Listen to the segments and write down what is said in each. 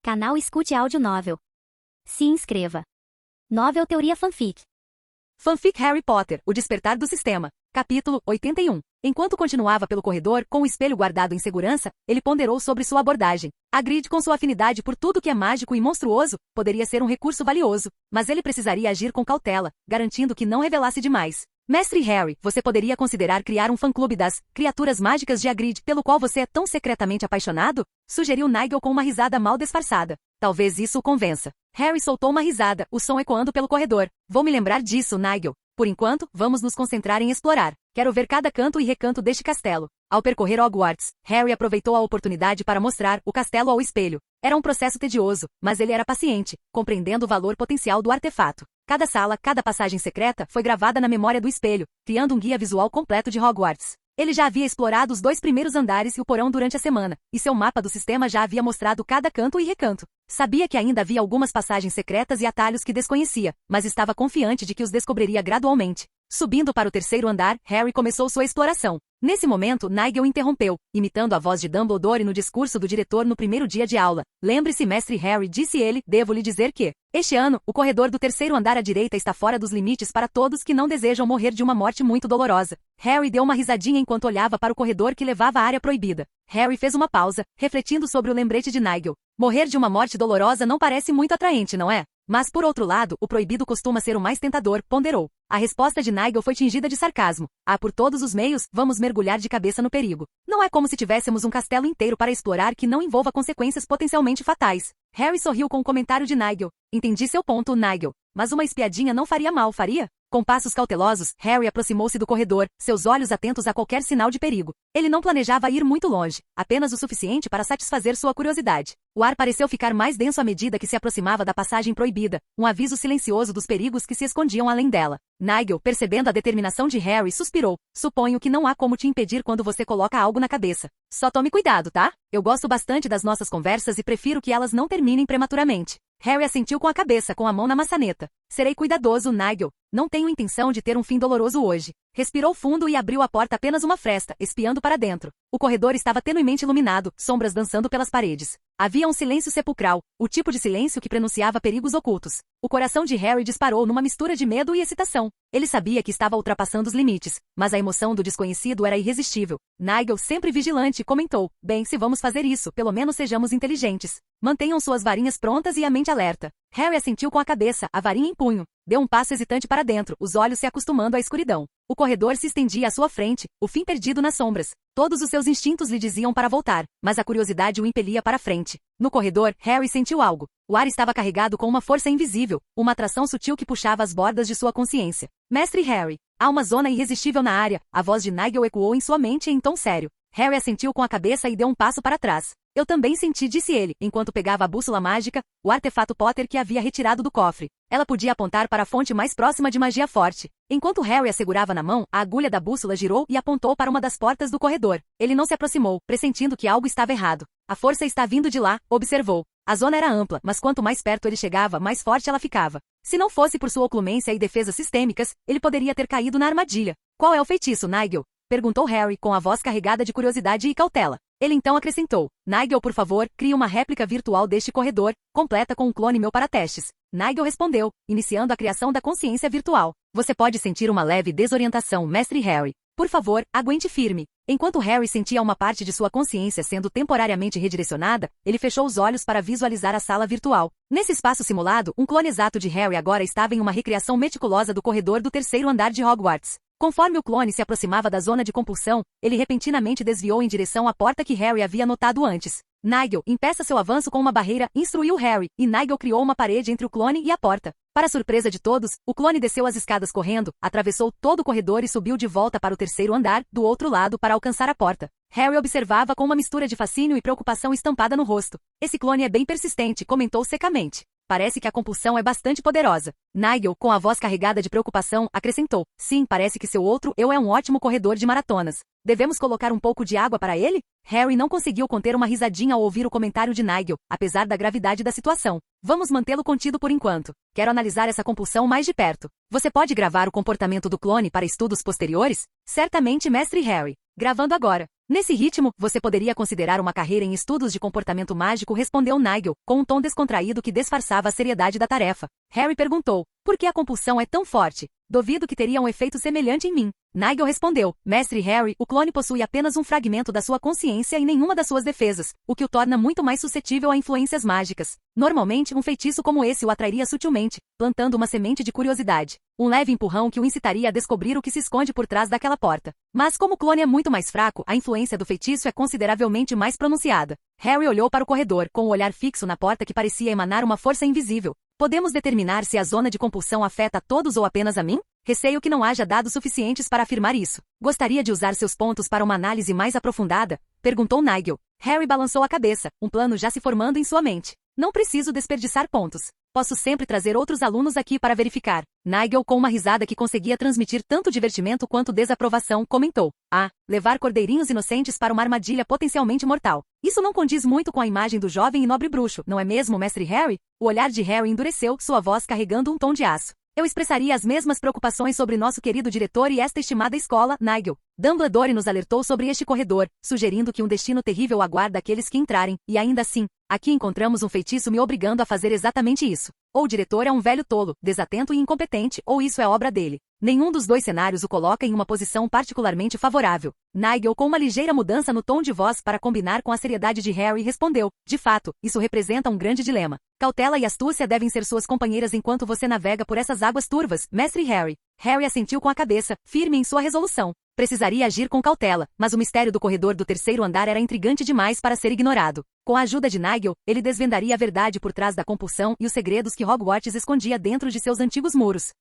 Canal Escute Áudio Novel. Se inscreva. Novel Teoria Fanfic. Fanfic Harry Potter, O Despertar do Sistema. Capítulo 81. Enquanto continuava pelo corredor, com o espelho guardado em segurança, ele ponderou sobre sua abordagem. Hagrid, com sua afinidade por tudo que é mágico e monstruoso, poderia ser um recurso valioso, mas ele precisaria agir com cautela, garantindo que não revelasse demais. Mestre Harry, você poderia considerar criar um fã-clube das criaturas mágicas de Hagrid, pelo qual você é tão secretamente apaixonado? Sugeriu Nigel com uma risada mal disfarçada. Talvez isso o convença. Harry soltou uma risada, o som ecoando pelo corredor. Vou me lembrar disso, Nigel. Por enquanto, vamos nos concentrar em explorar. Quero ver cada canto e recanto deste castelo. Ao percorrer Hogwarts, Harry aproveitou a oportunidade para mostrar o castelo ao espelho. Era um processo tedioso, mas ele era paciente, compreendendo o valor potencial do artefato. Cada sala, cada passagem secreta foi gravada na memória do espelho, criando um guia visual completo de Hogwarts. Ele já havia explorado os 2 primeiros andares e o porão durante a semana, e seu mapa do sistema já havia mostrado cada canto e recanto. Sabia que ainda havia algumas passagens secretas e atalhos que desconhecia, mas estava confiante de que os descobriria gradualmente. Subindo para o 3º andar, Harry começou sua exploração. Nesse momento, Nigel interrompeu, imitando a voz de Dumbledore no discurso do diretor no primeiro dia de aula. Lembre-se, mestre Harry, disse ele, devo lhe dizer que, este ano, o corredor do 3º andar à direita está fora dos limites para todos que não desejam morrer de uma morte muito dolorosa. Harry deu uma risadinha enquanto olhava para o corredor que levava à área proibida. Harry fez uma pausa, refletindo sobre o lembrete de Nigel. Morrer de uma morte dolorosa não parece muito atraente, não é? Mas, por outro lado, o proibido costuma ser o mais tentador, ponderou. A resposta de Nigel foi tingida de sarcasmo. Por todos os meios, vamos mergulhar de cabeça no perigo. Não é como se tivéssemos um castelo inteiro para explorar que não envolva consequências potencialmente fatais. Harry sorriu com o comentário de Nigel. Entendi seu ponto, Nigel. Mas uma espiadinha não faria mal, faria? Com passos cautelosos, Harry aproximou-se do corredor, seus olhos atentos a qualquer sinal de perigo. Ele não planejava ir muito longe, apenas o suficiente para satisfazer sua curiosidade. O ar pareceu ficar mais denso à medida que se aproximava da passagem proibida, um aviso silencioso dos perigos que se escondiam além dela. Nigel, percebendo a determinação de Harry, suspirou. Suponho que não há como te impedir quando você coloca algo na cabeça. Só tome cuidado, tá? Eu gosto bastante das nossas conversas e prefiro que elas não terminem prematuramente. Harry assentiu com a cabeça, com a mão na maçaneta. Serei cuidadoso, Nigel. Não tenho intenção de ter um fim doloroso hoje. Respirou fundo e abriu a porta apenas uma fresta, espiando para dentro. O corredor estava tenuemente iluminado, sombras dançando pelas paredes. Havia um silêncio sepulcral, o tipo de silêncio que prenunciava perigos ocultos. O coração de Harry disparou numa mistura de medo e excitação. Ele sabia que estava ultrapassando os limites, mas a emoção do desconhecido era irresistível. Nigel, sempre vigilante, comentou. Bem, se vamos fazer isso, pelo menos sejamos inteligentes. Mantenham suas varinhas prontas e a mente alerta. Harry assentiu com a cabeça, a varinha em punho. Deu um passo hesitante para dentro, os olhos se acostumando à escuridão. O corredor se estendia à sua frente, o fim perdido nas sombras. Todos os seus instintos lhe diziam para voltar, mas a curiosidade o impelia para frente. No corredor, Harry sentiu algo. O ar estava carregado com uma força invisível, uma atração sutil que puxava as bordas de sua consciência. Mestre Harry, há uma zona irresistível na área, a voz de Nigel ecoou em sua mente em tom sério. Harry assentiu com a cabeça e deu um passo para trás. Eu também senti, disse ele, enquanto pegava a bússola mágica, o artefato Potter que havia retirado do cofre. Ela podia apontar para a fonte mais próxima de magia forte. Enquanto Harry a segurava na mão, a agulha da bússola girou e apontou para uma das portas do corredor. Ele não se aproximou, pressentindo que algo estava errado. A força está vindo de lá, observou. A zona era ampla, mas quanto mais perto ele chegava, mais forte ela ficava. Se não fosse por sua oclumência e defesas sistêmicas, ele poderia ter caído na armadilha. Qual é o feitiço, Nigel? Perguntou Harry, com a voz carregada de curiosidade e cautela. Ele então acrescentou. Nigel, por favor, crie uma réplica virtual deste corredor, completa com um clone meu para testes. Nigel respondeu, iniciando a criação da consciência virtual. Você pode sentir uma leve desorientação, mestre Harry. Por favor, aguente firme. Enquanto Harry sentia uma parte de sua consciência sendo temporariamente redirecionada, ele fechou os olhos para visualizar a sala virtual. Nesse espaço simulado, um clone exato de Harry agora estava em uma recriação meticulosa do corredor do 3º andar de Hogwarts. Conforme o clone se aproximava da zona de compulsão, ele repentinamente desviou em direção à porta que Harry havia notado antes. Nigel, impeça seu avanço com uma barreira, instruiu Harry, e Nigel criou uma parede entre o clone e a porta. Para surpresa de todos, o clone desceu as escadas correndo, atravessou todo o corredor e subiu de volta para o 3º andar, do outro lado, para alcançar a porta. Harry observava com uma mistura de fascínio e preocupação estampada no rosto. Esse clone é bem persistente, comentou secamente. Parece que a compulsão é bastante poderosa. Nigel, com a voz carregada de preocupação, acrescentou. Sim, parece que seu outro eu é um ótimo corredor de maratonas. Devemos colocar um pouco de água para ele? Harry não conseguiu conter uma risadinha ao ouvir o comentário de Nigel, apesar da gravidade da situação. Vamos mantê-lo contido por enquanto. Quero analisar essa compulsão mais de perto. Você pode gravar o comportamento do clone para estudos posteriores? Certamente, Mestre Harry. Gravando agora. Nesse ritmo, você poderia considerar uma carreira em estudos de comportamento mágico, respondeu Nigel, com um tom descontraído que disfarçava a seriedade da tarefa. Harry perguntou, por que a compulsão é tão forte? Duvido que teria um efeito semelhante em mim. Nigel respondeu, Mestre Harry, o clone possui apenas um fragmento da sua consciência e nenhuma das suas defesas, o que o torna muito mais suscetível a influências mágicas. Normalmente, um feitiço como esse o atrairia sutilmente, plantando uma semente de curiosidade. Um leve empurrão que o incitaria a descobrir o que se esconde por trás daquela porta. Mas como o clone é muito mais fraco, a influência do feitiço é consideravelmente mais pronunciada. Harry olhou para o corredor, com o olhar fixo na porta que parecia emanar uma força invisível. Podemos determinar se a zona de compulsão afeta a todos ou apenas a mim? Receio que não haja dados suficientes para afirmar isso. Gostaria de usar seus pontos para uma análise mais aprofundada? Perguntou Nigel. Harry balançou a cabeça, um plano já se formando em sua mente. Não preciso desperdiçar pontos. Posso sempre trazer outros alunos aqui para verificar. Nigel, com uma risada que conseguia transmitir tanto divertimento quanto desaprovação, comentou. Levar cordeirinhos inocentes para uma armadilha potencialmente mortal. Isso não condiz muito com a imagem do jovem e nobre bruxo, não é mesmo, Mestre Harry? O olhar de Harry endureceu, sua voz carregando um tom de aço. Eu expressaria as mesmas preocupações sobre nosso querido diretor e esta estimada escola, Nigel. Dumbledore nos alertou sobre este corredor, sugerindo que um destino terrível aguarda aqueles que entrarem, e ainda assim, aqui encontramos um feitiço me obrigando a fazer exatamente isso. Ou o diretor é um velho tolo, desatento e incompetente, ou isso é obra dele. Nenhum dos dois cenários o coloca em uma posição particularmente favorável. Nigel, com uma ligeira mudança no tom de voz para combinar com a seriedade de Harry, respondeu, de fato, isso representa um grande dilema. Cautela e astúcia devem ser suas companheiras enquanto você navega por essas águas turvas, Mestre Harry. Harry assentiu com a cabeça, firme em sua resolução. Precisaria agir com cautela, mas o mistério do corredor do terceiro andar era intrigante demais para ser ignorado. Com a ajuda de Nigel, ele desvendaria a verdade por trás da compulsão e os segredos que Hogwarts escondia dentro de seus antigos muros.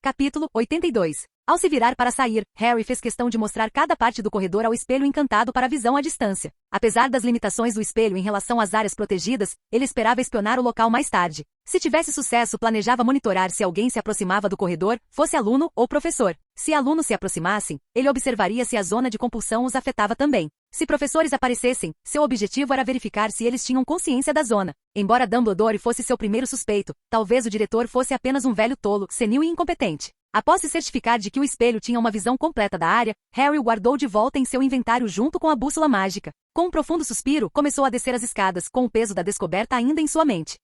Capítulo 82. Ao se virar para sair, Harry fez questão de mostrar cada parte do corredor ao espelho encantado para a visão à distância. Apesar das limitações do espelho em relação às áreas protegidas, ele esperava espionar o local mais tarde. Se tivesse sucesso, planejava monitorar se alguém se aproximava do corredor, fosse aluno ou professor. Se alunos se aproximassem, ele observaria se a zona de compulsão os afetava também. Se professores aparecessem, seu objetivo era verificar se eles tinham consciência da zona. Embora Dumbledore fosse seu primeiro suspeito, talvez o diretor fosse apenas um velho tolo, senil e incompetente. Após se certificar de que o espelho tinha uma visão completa da área, Harry o guardou de volta em seu inventário junto com a bússola mágica. Com um profundo suspiro, começou a descer as escadas, com o peso da descoberta ainda em sua mente.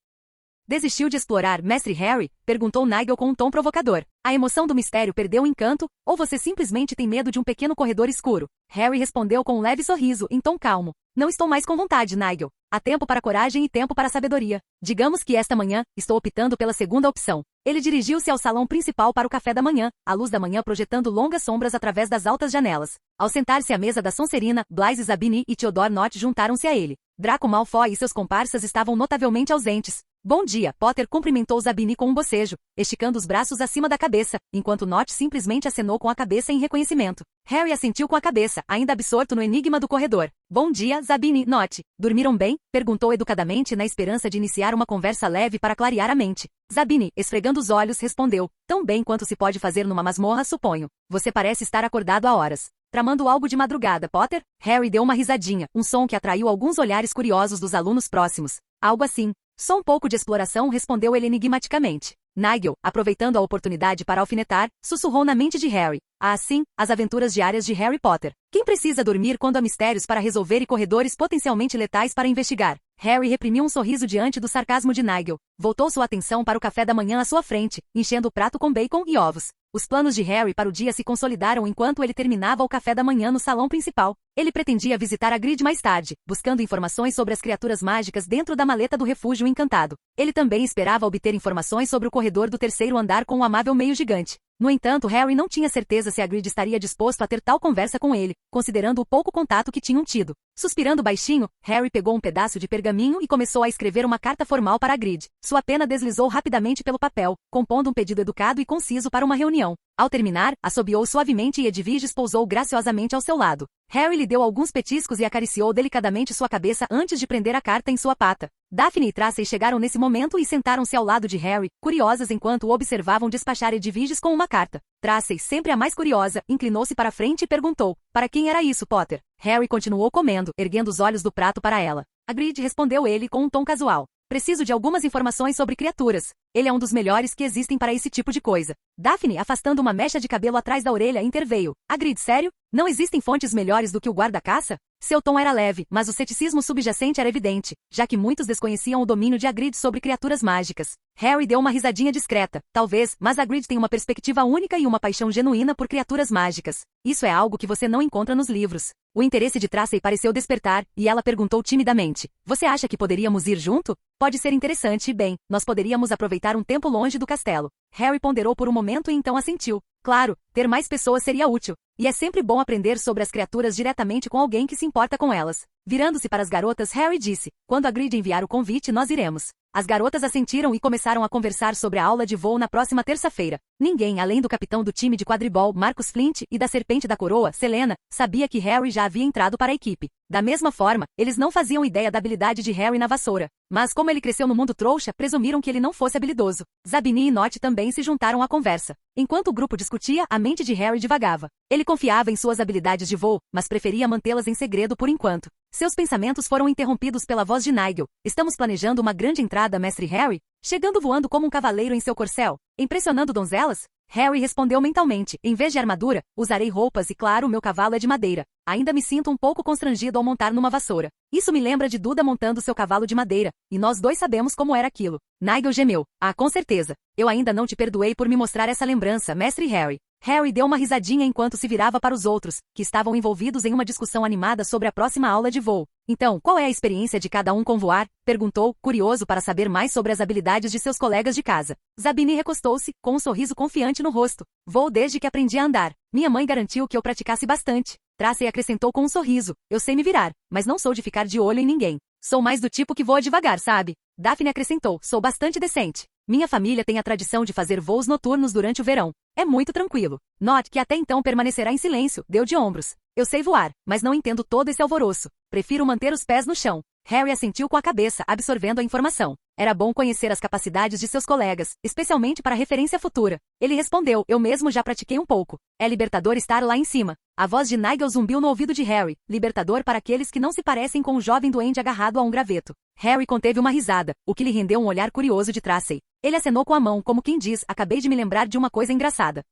Desistiu de explorar, Mestre Harry? Perguntou Nigel com um tom provocador. A emoção do mistério perdeu o encanto, ou você simplesmente tem medo de um pequeno corredor escuro? Harry respondeu com um leve sorriso, em tom calmo. Não estou mais com vontade, Nigel. Há tempo para coragem e tempo para sabedoria. Digamos que esta manhã, estou optando pela segunda opção. Ele dirigiu-se ao salão principal para o café da manhã, a luz da manhã projetando longas sombras através das altas janelas. Ao sentar-se à mesa da Sonserina, Blaise Zabini e Theodore Nott juntaram-se a ele. Draco Malfoy e seus comparsas estavam notavelmente ausentes. Bom dia, Potter cumprimentou Zabini com um bocejo, esticando os braços acima da cabeça, enquanto Nott simplesmente acenou com a cabeça em reconhecimento. Harry assentiu com a cabeça, ainda absorto no enigma do corredor. Bom dia, Zabini, Nott. Dormiram bem? Perguntou educadamente na esperança de iniciar uma conversa leve para clarear a mente. Zabini, esfregando os olhos, respondeu. Tão bem quanto se pode fazer numa masmorra, suponho. Você parece estar acordado há horas. Tramando algo de madrugada, Potter? Harry deu uma risadinha, um som que atraiu alguns olhares curiosos dos alunos próximos. Algo assim. Só um pouco de exploração, respondeu ele enigmaticamente. Nigel, aproveitando a oportunidade para alfinetar, sussurrou na mente de Harry. Sim, as aventuras diárias de Harry Potter. Quem precisa dormir quando há mistérios para resolver e corredores potencialmente letais para investigar? Harry reprimiu um sorriso diante do sarcasmo de Nigel. Voltou sua atenção para o café da manhã à sua frente, enchendo o prato com bacon e ovos. Os planos de Harry para o dia se consolidaram enquanto ele terminava o café da manhã no salão principal. Ele pretendia visitar a Grid mais tarde, buscando informações sobre as criaturas mágicas dentro da maleta do refúgio encantado. Ele também esperava obter informações sobre o corredor do terceiro andar com o amável meio gigante. No entanto, Harry não tinha certeza se a Grid estaria disposto a ter tal conversa com ele, considerando o pouco contato que tinham tido. Suspirando baixinho, Harry pegou um pedaço de pergaminho e começou a escrever uma carta formal para a Grid. Sua pena deslizou rapidamente pelo papel, compondo um pedido educado e conciso para uma reunião. Ao terminar, assobiou suavemente e Edviges pousou graciosamente ao seu lado. Harry lhe deu alguns petiscos e acariciou delicadamente sua cabeça antes de prender a carta em sua pata. Daphne e Tracy chegaram nesse momento e sentaram-se ao lado de Harry, curiosas enquanto o observavam despachar Edviges com uma carta. Tracey, sempre a mais curiosa, inclinou-se para a frente e perguntou: para quem era isso, Potter? Harry continuou comendo, erguendo os olhos do prato para ela. Hagrid, respondeu ele com um tom casual. Preciso de algumas informações sobre criaturas. Ele é um dos melhores que existem para esse tipo de coisa. Daphne, afastando uma mecha de cabelo atrás da orelha, interveio. Hagrid, sério? Não existem fontes melhores do que o guarda-caça? Seu tom era leve, mas o ceticismo subjacente era evidente, já que muitos desconheciam o domínio de Hagrid sobre criaturas mágicas. Harry deu uma risadinha discreta. Talvez, mas Hagrid tem uma perspectiva única e uma paixão genuína por criaturas mágicas. Isso é algo que você não encontra nos livros. O interesse de Tracey pareceu despertar, e ela perguntou timidamente: você acha que poderíamos ir junto? Pode ser interessante e bem, nós poderíamos aproveitar um tempo longe do castelo. Harry ponderou por um momento e então assentiu. Claro, ter mais pessoas seria útil. E é sempre bom aprender sobre as criaturas diretamente com alguém que se importa com elas. Virando-se para as garotas, Harry disse: quando Hagrid enviar o convite, nós iremos. As garotas assentiram e começaram a conversar sobre a aula de voo na próxima terça-feira. Ninguém, além do capitão do time de quadribol, Marcus Flint, e da Serpente da Coroa, Selena, sabia que Harry já havia entrado para a equipe. Da mesma forma, eles não faziam ideia da habilidade de Harry na vassoura. Mas como ele cresceu no mundo trouxa, presumiram que ele não fosse habilidoso. Zabini e Nott também se juntaram à conversa. Enquanto o grupo discutia, a mente de Harry divagava. Ele confiava em suas habilidades de voo, mas preferia mantê-las em segredo por enquanto. Seus pensamentos foram interrompidos pela voz de Nigel. Estamos planejando uma grande entrada, mestre Harry? Chegando voando como um cavaleiro em seu corcel? Impressionando donzelas? Harry respondeu mentalmente: em vez de armadura, usarei roupas e claro, meu cavalo é de madeira. Ainda me sinto um pouco constrangido ao montar numa vassoura. Isso me lembra de Duda montando seu cavalo de madeira, e nós dois sabemos como era aquilo. Nigel gemeu. Ah, com certeza. Eu ainda não te perdoei por me mostrar essa lembrança, mestre Harry. Harry deu uma risadinha enquanto se virava para os outros, que estavam envolvidos em uma discussão animada sobre a próxima aula de voo. Então, qual é a experiência de cada um com voar? Perguntou, curioso para saber mais sobre as habilidades de seus colegas de casa. Zabini recostou-se, com um sorriso confiante no rosto. Voo desde que aprendi a andar. Minha mãe garantiu que eu praticasse bastante. Tracey acrescentou com um sorriso. Eu sei me virar, mas não sou de ficar de olho em ninguém. Sou mais do tipo que voa devagar, sabe? Daphne acrescentou. Sou bastante decente. Minha família tem a tradição de fazer voos noturnos durante o verão. É muito tranquilo. Note que até então permanecerá em silêncio, deu de ombros. Eu sei voar, mas não entendo todo esse alvoroço. Prefiro manter os pés no chão. Harry assentiu com a cabeça, absorvendo a informação. Era bom conhecer as capacidades de seus colegas, especialmente para referência futura. Ele respondeu: eu mesmo já pratiquei um pouco. É libertador estar lá em cima. A voz de Nigel zumbiu no ouvido de Harry. Libertador para aqueles que não se parecem com o jovem duende agarrado a um graveto. Harry conteve uma risada, o que lhe rendeu um olhar curioso de Tracey. Ele acenou com a mão, como quem diz: acabei de me lembrar de uma coisa engraçada.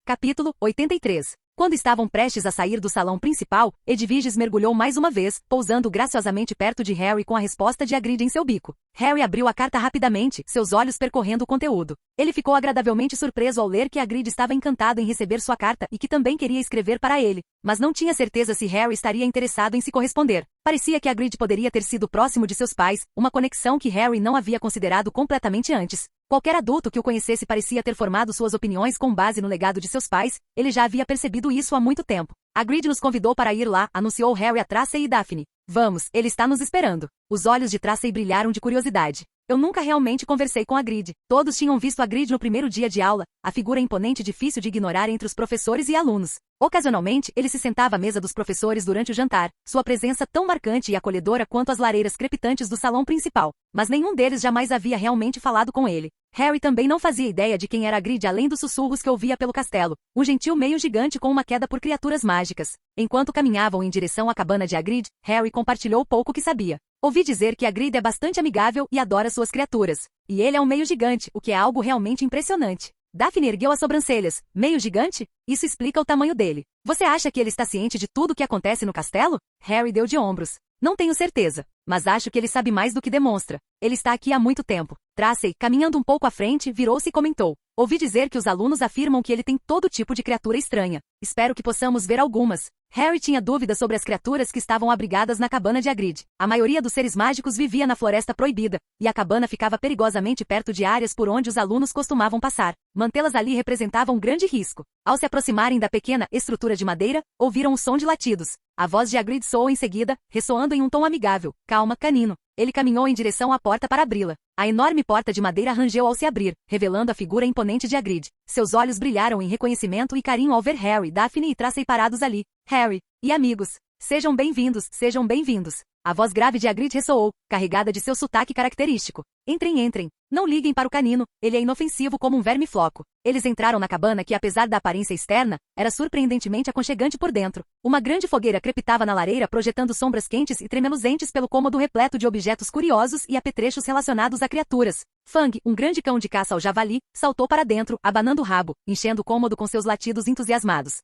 Capítulo 83. Quando estavam prestes a sair do salão principal, Edwiges mergulhou mais uma vez, pousando graciosamente perto de Harry com a resposta de Hagrid em seu bico. Harry abriu a carta rapidamente, seus olhos percorrendo o conteúdo. Ele ficou agradavelmente surpreso ao ler que Hagrid estava encantado em receber sua carta e que também queria escrever para ele, mas não tinha certeza se Harry estaria interessado em se corresponder. Parecia que Hagrid poderia ter sido próximo de seus pais, uma conexão que Harry não havia considerado completamente antes. Qualquer adulto que o conhecesse parecia ter formado suas opiniões com base no legado de seus pais, ele já havia percebido isso há muito tempo. Hagrid nos convidou para ir lá, anunciou Harry a Tracey e Daphne. Vamos, ele está nos esperando. Os olhos de Tracey brilharam de curiosidade. Eu nunca realmente conversei com Hagrid. Todos tinham visto Hagrid no primeiro dia de aula, a figura imponente difícil de ignorar entre os professores e alunos. Ocasionalmente, ele se sentava à mesa dos professores durante o jantar, sua presença tão marcante e acolhedora quanto as lareiras crepitantes do salão principal. Mas nenhum deles jamais havia realmente falado com ele. Harry também não fazia ideia de quem era Hagrid além dos sussurros que ouvia pelo castelo, um gentil meio gigante com uma queda por criaturas mágicas. Enquanto caminhavam em direção à cabana de Hagrid, Harry compartilhou o pouco que sabia. Ouvi dizer que Hagrid é bastante amigável e adora suas criaturas. E ele é um meio gigante, o que é algo realmente impressionante. Daphne ergueu as sobrancelhas. Meio gigante? Isso explica o tamanho dele. Você acha que ele está ciente de tudo o que acontece no castelo? Harry deu de ombros. Não tenho certeza, mas acho que ele sabe mais do que demonstra. Ele está aqui há muito tempo. Tracey, caminhando um pouco à frente, virou-se e comentou. Ouvi dizer que os alunos afirmam que ele tem todo tipo de criatura estranha. Espero que possamos ver algumas. Harry tinha dúvidas sobre as criaturas que estavam abrigadas na cabana de Hagrid. A maioria dos seres mágicos vivia na Floresta Proibida, e a cabana ficava perigosamente perto de áreas por onde os alunos costumavam passar. Mantê-las ali representava um grande risco. Ao se aproximarem da pequena estrutura de madeira, ouviram um som de latidos. A voz de Hagrid soou em seguida, ressoando em um tom amigável. Calma, canino. Ele caminhou em direção à porta para abri-la. A enorme porta de madeira rangeu ao se abrir, revelando a figura imponente de Hagrid. Seus olhos brilharam em reconhecimento e carinho ao ver Harry, Daphne e Tracey parados ali. Harry e amigos, sejam bem-vindos, sejam bem-vindos. A voz grave de Hagrid ressoou, carregada de seu sotaque característico. Entrem, entrem. Não liguem para o canino, ele é inofensivo como um verme-floco. Eles entraram na cabana que, apesar da aparência externa, era surpreendentemente aconchegante por dentro. Uma grande fogueira crepitava na lareira, projetando sombras quentes e tremeluzentes pelo cômodo repleto de objetos curiosos e apetrechos relacionados a criaturas. Fang, um grande cão de caça ao javali, saltou para dentro, abanando o rabo, enchendo o cômodo com seus latidos entusiasmados.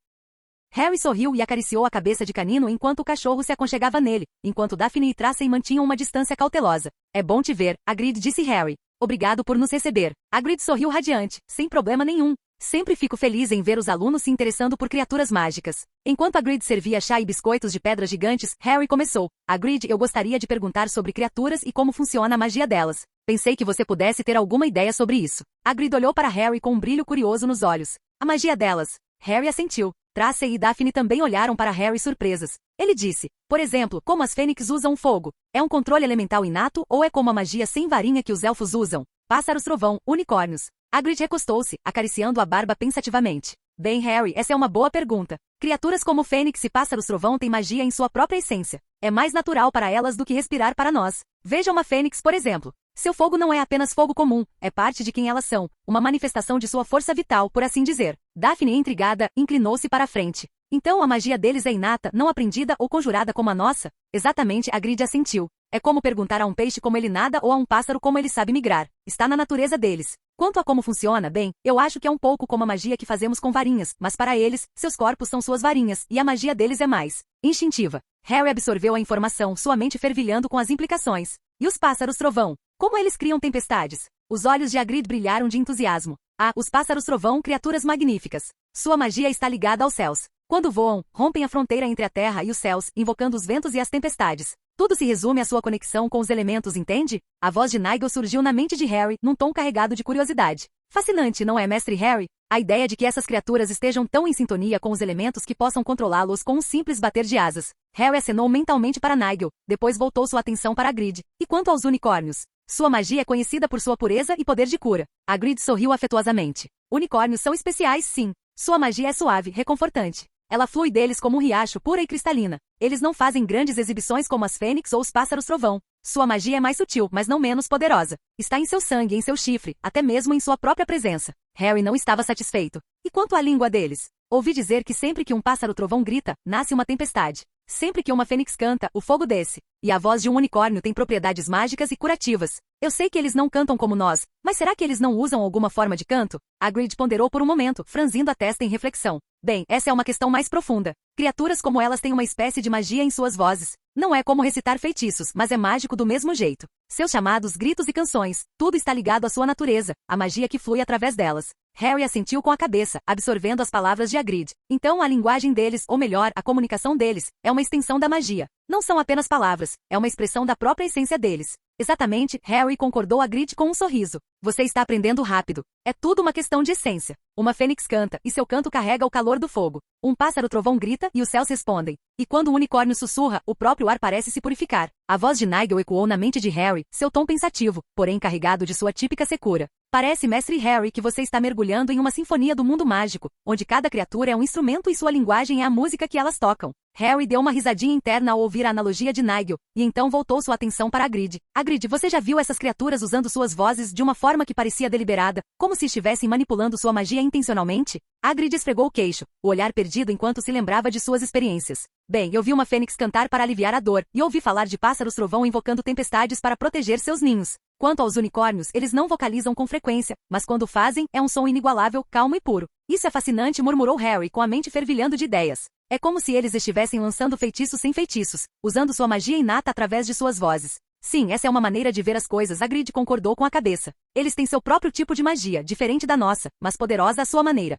Harry sorriu e acariciou a cabeça de Canino enquanto o cachorro se aconchegava nele, enquanto Daphne e Tracey mantinham uma distância cautelosa. É bom te ver, Hagrid, disse Harry. Obrigado por nos receber. Hagrid sorriu radiante, sem problema nenhum. Sempre fico feliz em ver os alunos se interessando por criaturas mágicas. Enquanto Hagrid servia chá e biscoitos de pedras gigantes, Harry começou. Hagrid, eu gostaria de perguntar sobre criaturas e como funciona a magia delas. Pensei que você pudesse ter alguma ideia sobre isso. Hagrid olhou para Harry com um brilho curioso nos olhos. A magia delas. Harry assentiu. Tracey e Daphne também olharam para Harry surpresas. Ele disse, por exemplo, como as fênix usam fogo. É um controle elemental inato ou é como a magia sem varinha que os elfos usam? Pássaros trovão, unicórnios. Hagrid recostou-se, acariciando a barba pensativamente. Bem, Harry, essa é uma boa pergunta. Criaturas como fênix e pássaros trovão têm magia em sua própria essência. É mais natural para elas do que respirar para nós. Veja uma fênix, por exemplo. Seu fogo não é apenas fogo comum, é parte de quem elas são, uma manifestação de sua força vital, por assim dizer. Daphne, intrigada, inclinou-se para a frente. Então a magia deles é inata, não aprendida ou conjurada como a nossa? Exatamente, Hagrid assentiu. É como perguntar a um peixe como ele nada ou a um pássaro como ele sabe migrar. Está na natureza deles. Quanto a como funciona, bem, eu acho que é um pouco como a magia que fazemos com varinhas, mas para eles, seus corpos são suas varinhas, e a magia deles é mais instintiva. Harry absorveu a informação, sua mente fervilhando com as implicações. E os pássaros trovão? Como eles criam tempestades? Os olhos de Hagrid brilharam de entusiasmo. Ah, os pássaros trovão, criaturas magníficas. Sua magia está ligada aos céus. Quando voam, rompem a fronteira entre a terra e os céus, invocando os ventos e as tempestades. Tudo se resume à sua conexão com os elementos, entende? A voz de Nigel surgiu na mente de Harry, num tom carregado de curiosidade. Fascinante, não é, mestre Harry? A ideia de que essas criaturas estejam tão em sintonia com os elementos que possam controlá-los com um simples bater de asas. Harry acenou mentalmente para Nigel, depois voltou sua atenção para Hagrid. E quanto aos unicórnios? Sua magia é conhecida por sua pureza e poder de cura. Hagrid sorriu afetuosamente. Unicórnios são especiais, sim. Sua magia é suave, reconfortante. Ela flui deles como um riacho, pura e cristalina. Eles não fazem grandes exibições como as fênix ou os pássaros trovão. Sua magia é mais sutil, mas não menos poderosa. Está em seu sangue, em seu chifre, até mesmo em sua própria presença. Harry não estava satisfeito. E quanto à língua deles? Ouvi dizer que sempre que um pássaro trovão grita, nasce uma tempestade. Sempre que uma fênix canta, o fogo desce. E a voz de um unicórnio tem propriedades mágicas e curativas. Eu sei que eles não cantam como nós, mas será que eles não usam alguma forma de canto? Hagrid ponderou por um momento, franzindo a testa em reflexão. Bem, essa é uma questão mais profunda. Criaturas como elas têm uma espécie de magia em suas vozes. Não é como recitar feitiços, mas é mágico do mesmo jeito. Seus chamados, gritos e canções, tudo está ligado à sua natureza, a magia que flui através delas. Harry assentiu com a cabeça, absorvendo as palavras de Hagrid. Então a linguagem deles, ou melhor, a comunicação deles, é uma extensão da magia. Não são apenas palavras, é uma expressão da própria essência deles. Exatamente, Harry concordou Hagrid com um sorriso. Você está aprendendo rápido. É tudo uma questão de essência. Uma fênix canta, e seu canto carrega o calor do fogo. Um pássaro trovão grita, e os céus respondem. E quando um unicórnio sussurra, o próprio ar parece se purificar. A voz de Nigel ecoou na mente de Harry, seu tom pensativo, porém carregado de sua típica secura. Parece, mestre Harry, que você está mergulhando em uma sinfonia do mundo mágico, onde cada criatura é um instrumento e sua linguagem é a música que elas tocam. Harry deu uma risadinha interna ao ouvir a analogia de Nigel, e então voltou sua atenção para Hagrid. Hagrid, você já viu essas criaturas usando suas vozes de uma forma que parecia deliberada, como se estivessem manipulando sua magia intencionalmente? Hagrid esfregou o queixo, o olhar perdido enquanto se lembrava de suas experiências. Bem, eu vi uma fênix cantar para aliviar a dor, e ouvi falar de pássaros trovão invocando tempestades para proteger seus ninhos. Quanto aos unicórnios, eles não vocalizam com frequência, mas quando fazem, é um som inigualável, calmo e puro. Isso é fascinante, murmurou Harry com a mente fervilhando de ideias. É como se eles estivessem lançando feitiços sem feitiços, usando sua magia inata através de suas vozes. Sim, essa é uma maneira de ver as coisas, Hagrid concordou com a cabeça. Eles têm seu próprio tipo de magia, diferente da nossa, mas poderosa à sua maneira.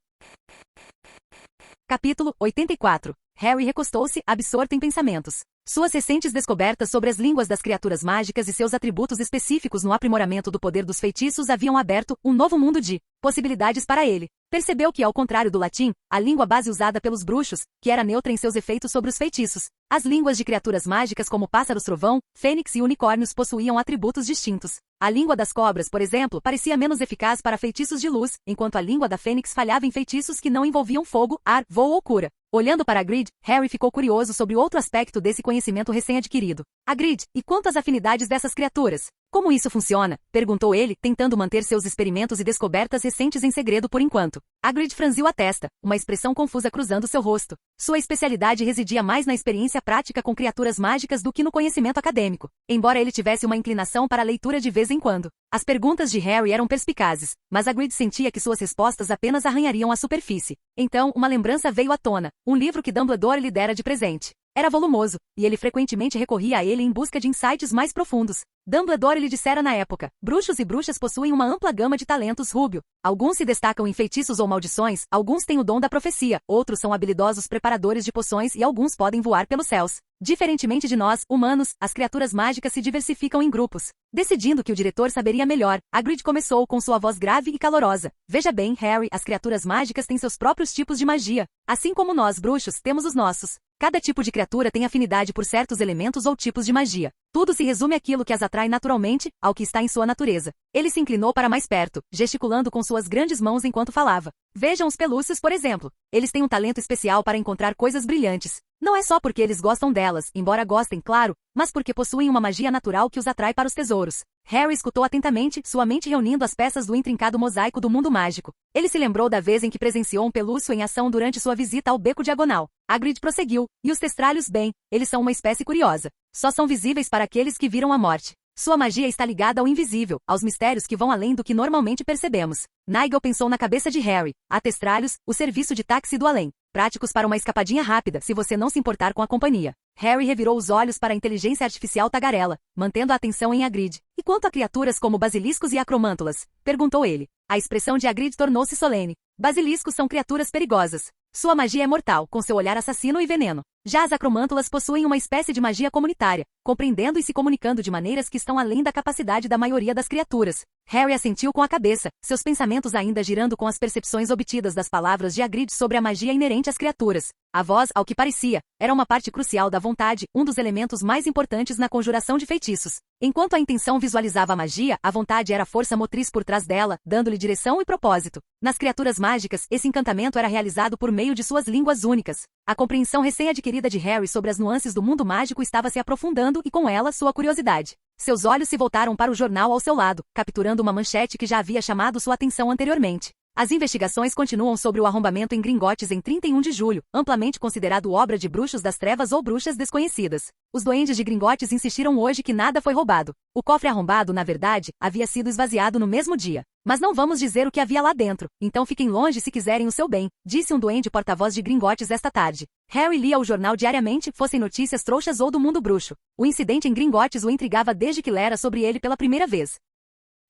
Capítulo 84. Harry recostou-se, absorto em pensamentos. Suas recentes descobertas sobre as línguas das criaturas mágicas e seus atributos específicos no aprimoramento do poder dos feitiços haviam aberto um novo mundo de possibilidades para ele. Percebeu que, ao contrário do latim, a língua base usada pelos bruxos, que era neutra em seus efeitos sobre os feitiços, as línguas de criaturas mágicas como pássaros trovão, fênix e unicórnios possuíam atributos distintos. A língua das cobras, por exemplo, parecia menos eficaz para feitiços de luz, enquanto a língua da fênix falhava em feitiços que não envolviam fogo, ar, voo ou cura. Olhando para Hagrid, Harry ficou curioso sobre outro aspecto desse conhecimento recém-adquirido. Hagrid, e quanto às afinidades dessas criaturas? Como isso funciona? Perguntou ele, tentando manter seus experimentos e descobertas recentes em segredo por enquanto. Hagrid franziu a testa, uma expressão confusa cruzando seu rosto. Sua especialidade residia mais na experiência prática com criaturas mágicas do que no conhecimento acadêmico, embora ele tivesse uma inclinação para a leitura de vez em quando. As perguntas de Harry eram perspicazes, mas Hagrid sentia que suas respostas apenas arranhariam a superfície. Então, uma lembrança veio à tona, um livro que Dumbledore lhe dera de presente. Era volumoso, e ele frequentemente recorria a ele em busca de insights mais profundos. Dumbledore lhe dissera na época: bruxos e bruxas possuem uma ampla gama de talentos, Rúbio. Alguns se destacam em feitiços ou maldições, alguns têm o dom da profecia, outros são habilidosos preparadores de poções e alguns podem voar pelos céus. Diferentemente de nós, humanos, as criaturas mágicas se diversificam em grupos. Decidindo que o diretor saberia melhor, Hagrid começou com sua voz grave e calorosa. Veja bem, Harry, as criaturas mágicas têm seus próprios tipos de magia. Assim como nós, bruxos, temos os nossos. Cada tipo de criatura tem afinidade por certos elementos ou tipos de magia. Tudo se resume àquilo que as atrai naturalmente, ao que está em sua natureza. Ele se inclinou para mais perto, gesticulando com suas grandes mãos enquanto falava. Vejam os pelúcios, por exemplo. Eles têm um talento especial para encontrar coisas brilhantes. Não é só porque eles gostam delas, embora gostem, claro, mas porque possuem uma magia natural que os atrai para os tesouros. Harry escutou atentamente, sua mente reunindo as peças do intrincado mosaico do mundo mágico. Ele se lembrou da vez em que presenciou um pelúcio em ação durante sua visita ao Beco Diagonal. Hagrid prosseguiu. E os testralhos, bem, eles são uma espécie curiosa. Só são visíveis para aqueles que viram a morte. Sua magia está ligada ao invisível, aos mistérios que vão além do que normalmente percebemos. Nigel pensou na cabeça de Harry. Há testralhos, o serviço de táxi do além. Práticos para uma escapadinha rápida, se você não se importar com a companhia. Harry revirou os olhos para a inteligência artificial tagarela, mantendo a atenção em Hagrid. E quanto a criaturas como basiliscos e acromântulas? Perguntou ele. A expressão de Hagrid tornou-se solene. Basiliscos são criaturas perigosas. Sua magia é mortal, com seu olhar assassino e veneno. Já as acromântulas possuem uma espécie de magia comunitária, compreendendo e se comunicando de maneiras que estão além da capacidade da maioria das criaturas. Harry assentiu com a cabeça, seus pensamentos ainda girando com as percepções obtidas das palavras de Hagrid sobre a magia inerente às criaturas. A voz, ao que parecia, era uma parte crucial da vontade, um dos elementos mais importantes na conjuração de feitiços. Enquanto a intenção visualizava a magia, a vontade era a força motriz por trás dela, dando-lhe direção e propósito. Nas criaturas mágicas, esse encantamento era realizado por meio de suas línguas únicas. A compreensão recém-adquirida de Harry sobre as nuances do mundo mágico estava se aprofundando e com ela sua curiosidade. Seus olhos se voltaram para o jornal ao seu lado, capturando uma manchete que já havia chamado sua atenção anteriormente. As investigações continuam sobre o arrombamento em Gringotts em 31 de julho, amplamente considerado obra de bruxos das trevas ou bruxas desconhecidas. Os duendes de Gringotts insistiram hoje que nada foi roubado. O cofre arrombado, na verdade, havia sido esvaziado no mesmo dia. Mas não vamos dizer o que havia lá dentro, então fiquem longe se quiserem o seu bem, disse um duende porta-voz de Gringotts esta tarde. Harry lia o jornal diariamente, fossem notícias trouxas ou do mundo bruxo. O incidente em Gringotts o intrigava desde que lera sobre ele pela primeira vez.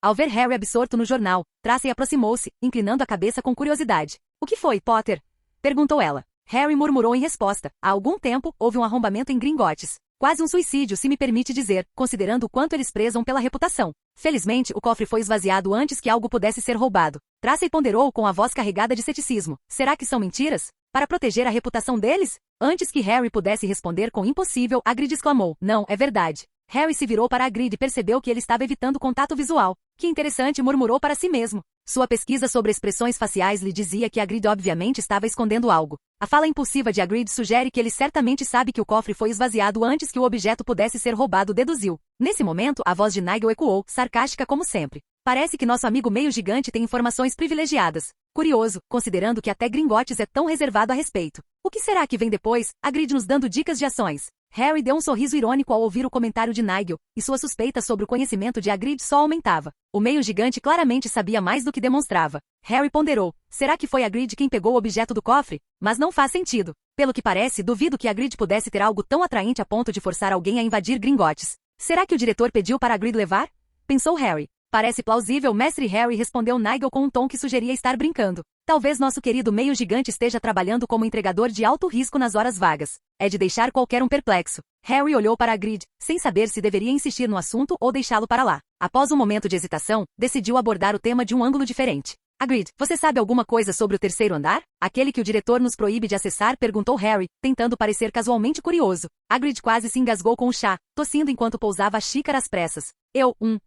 Ao ver Harry absorto no jornal, Tracy aproximou-se, inclinando a cabeça com curiosidade. O que foi, Potter? Perguntou ela. Harry murmurou em resposta. Há algum tempo, houve um arrombamento em Gringotts. Quase um suicídio, se me permite dizer, considerando o quanto eles prezam pela reputação. Felizmente, o cofre foi esvaziado antes que algo pudesse ser roubado. Tracy ponderou com a voz carregada de ceticismo. Será que são mentiras? Para proteger a reputação deles? Antes que Harry pudesse responder com impossível, Hagrid exclamou. Não, é verdade. Harry se virou para Hagrid e percebeu que ele estava evitando contato visual. Que interessante, murmurou para si mesmo. Sua pesquisa sobre expressões faciais lhe dizia que Hagrid obviamente estava escondendo algo. A fala impulsiva de Hagrid sugere que ele certamente sabe que o cofre foi esvaziado antes que o objeto pudesse ser roubado, deduziu. Nesse momento, a voz de Nigel ecoou, sarcástica como sempre. Parece que nosso amigo meio gigante tem informações privilegiadas. Curioso, considerando que até Gringotts é tão reservado a respeito. O que será que vem depois? Hagrid nos dando dicas de ações. Harry deu um sorriso irônico ao ouvir o comentário de Nigel, e sua suspeita sobre o conhecimento de Hagrid só aumentava. O meio gigante claramente sabia mais do que demonstrava. Harry ponderou. Será que foi Hagrid quem pegou o objeto do cofre? Mas não faz sentido. Pelo que parece, duvido que Hagrid pudesse ter algo tão atraente a ponto de forçar alguém a invadir Gringotts. Será que o diretor pediu para Hagrid levar? Pensou Harry. Parece plausível, mestre Harry, respondeu Nigel com um tom que sugeria estar brincando. Talvez nosso querido meio gigante esteja trabalhando como entregador de alto risco nas horas vagas. É de deixar qualquer um perplexo. Harry olhou para Hagrid, sem saber se deveria insistir no assunto ou deixá-lo para lá. Após um momento de hesitação, decidiu abordar o tema de um ângulo diferente. Hagrid, você sabe alguma coisa sobre o terceiro andar? Aquele que o diretor nos proíbe de acessar? Perguntou Harry, tentando parecer casualmente curioso. Hagrid quase se engasgou com o chá, tossindo enquanto pousava a xícara às pressas.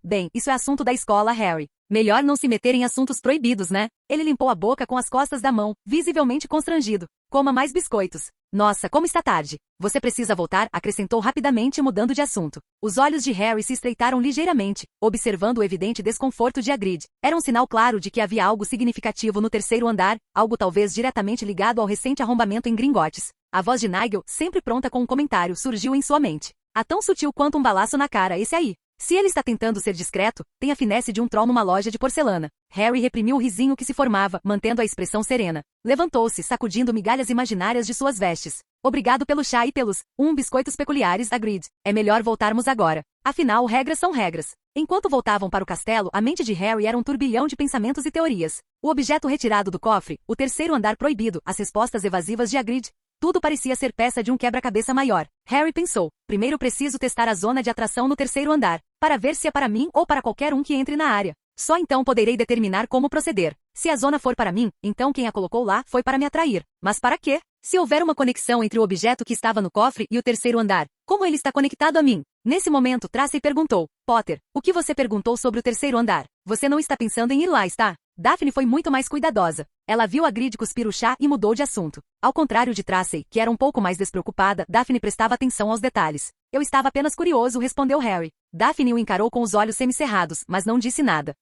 Bem, isso é assunto da escola, Harry. Melhor não se meter em assuntos proibidos, né? Ele limpou a boca com as costas da mão, visivelmente constrangido. Coma mais biscoitos. Nossa, como está tarde. Você precisa voltar, acrescentou rapidamente, mudando de assunto. Os olhos de Harry se estreitaram ligeiramente, observando o evidente desconforto de Hagrid. Era um sinal claro de que havia algo significativo no terceiro andar, algo talvez diretamente ligado ao recente arrombamento em Gringotts. A voz de Nigel, sempre pronta com um comentário, surgiu em sua mente. Ah, tão sutil quanto um balaço na cara, esse aí. Se ele está tentando ser discreto, tem a finesse de um troll numa loja de porcelana. Harry reprimiu o risinho que se formava, mantendo a expressão serena. Levantou-se, sacudindo migalhas imaginárias de suas vestes. Obrigado pelo chá e pelos, biscoitos peculiares, Hagrid. É melhor voltarmos agora. Afinal, regras são regras. Enquanto voltavam para o castelo, a mente de Harry era um turbilhão de pensamentos e teorias. O objeto retirado do cofre, o terceiro andar proibido, as respostas evasivas de Hagrid. Tudo parecia ser peça de um quebra-cabeça maior. Harry pensou, primeiro preciso testar a zona de atração no terceiro andar, para ver se é para mim ou para qualquer um que entre na área. Só então poderei determinar como proceder. Se a zona for para mim, então quem a colocou lá foi para me atrair. Mas para quê? Se houver uma conexão entre o objeto que estava no cofre e o terceiro andar, como ele está conectado a mim? Nesse momento, Tracy perguntou, Potter, o que você perguntou sobre o terceiro andar? Você não está pensando em ir lá, está? Daphne foi muito mais cuidadosa. Ela viu Hagrid cuspir o chá e mudou de assunto. Ao contrário de Tracy, que era um pouco mais despreocupada, Daphne prestava atenção aos detalhes. Eu estava apenas curioso, respondeu Harry. Daphne o encarou com os olhos semicerrados, mas não disse nada.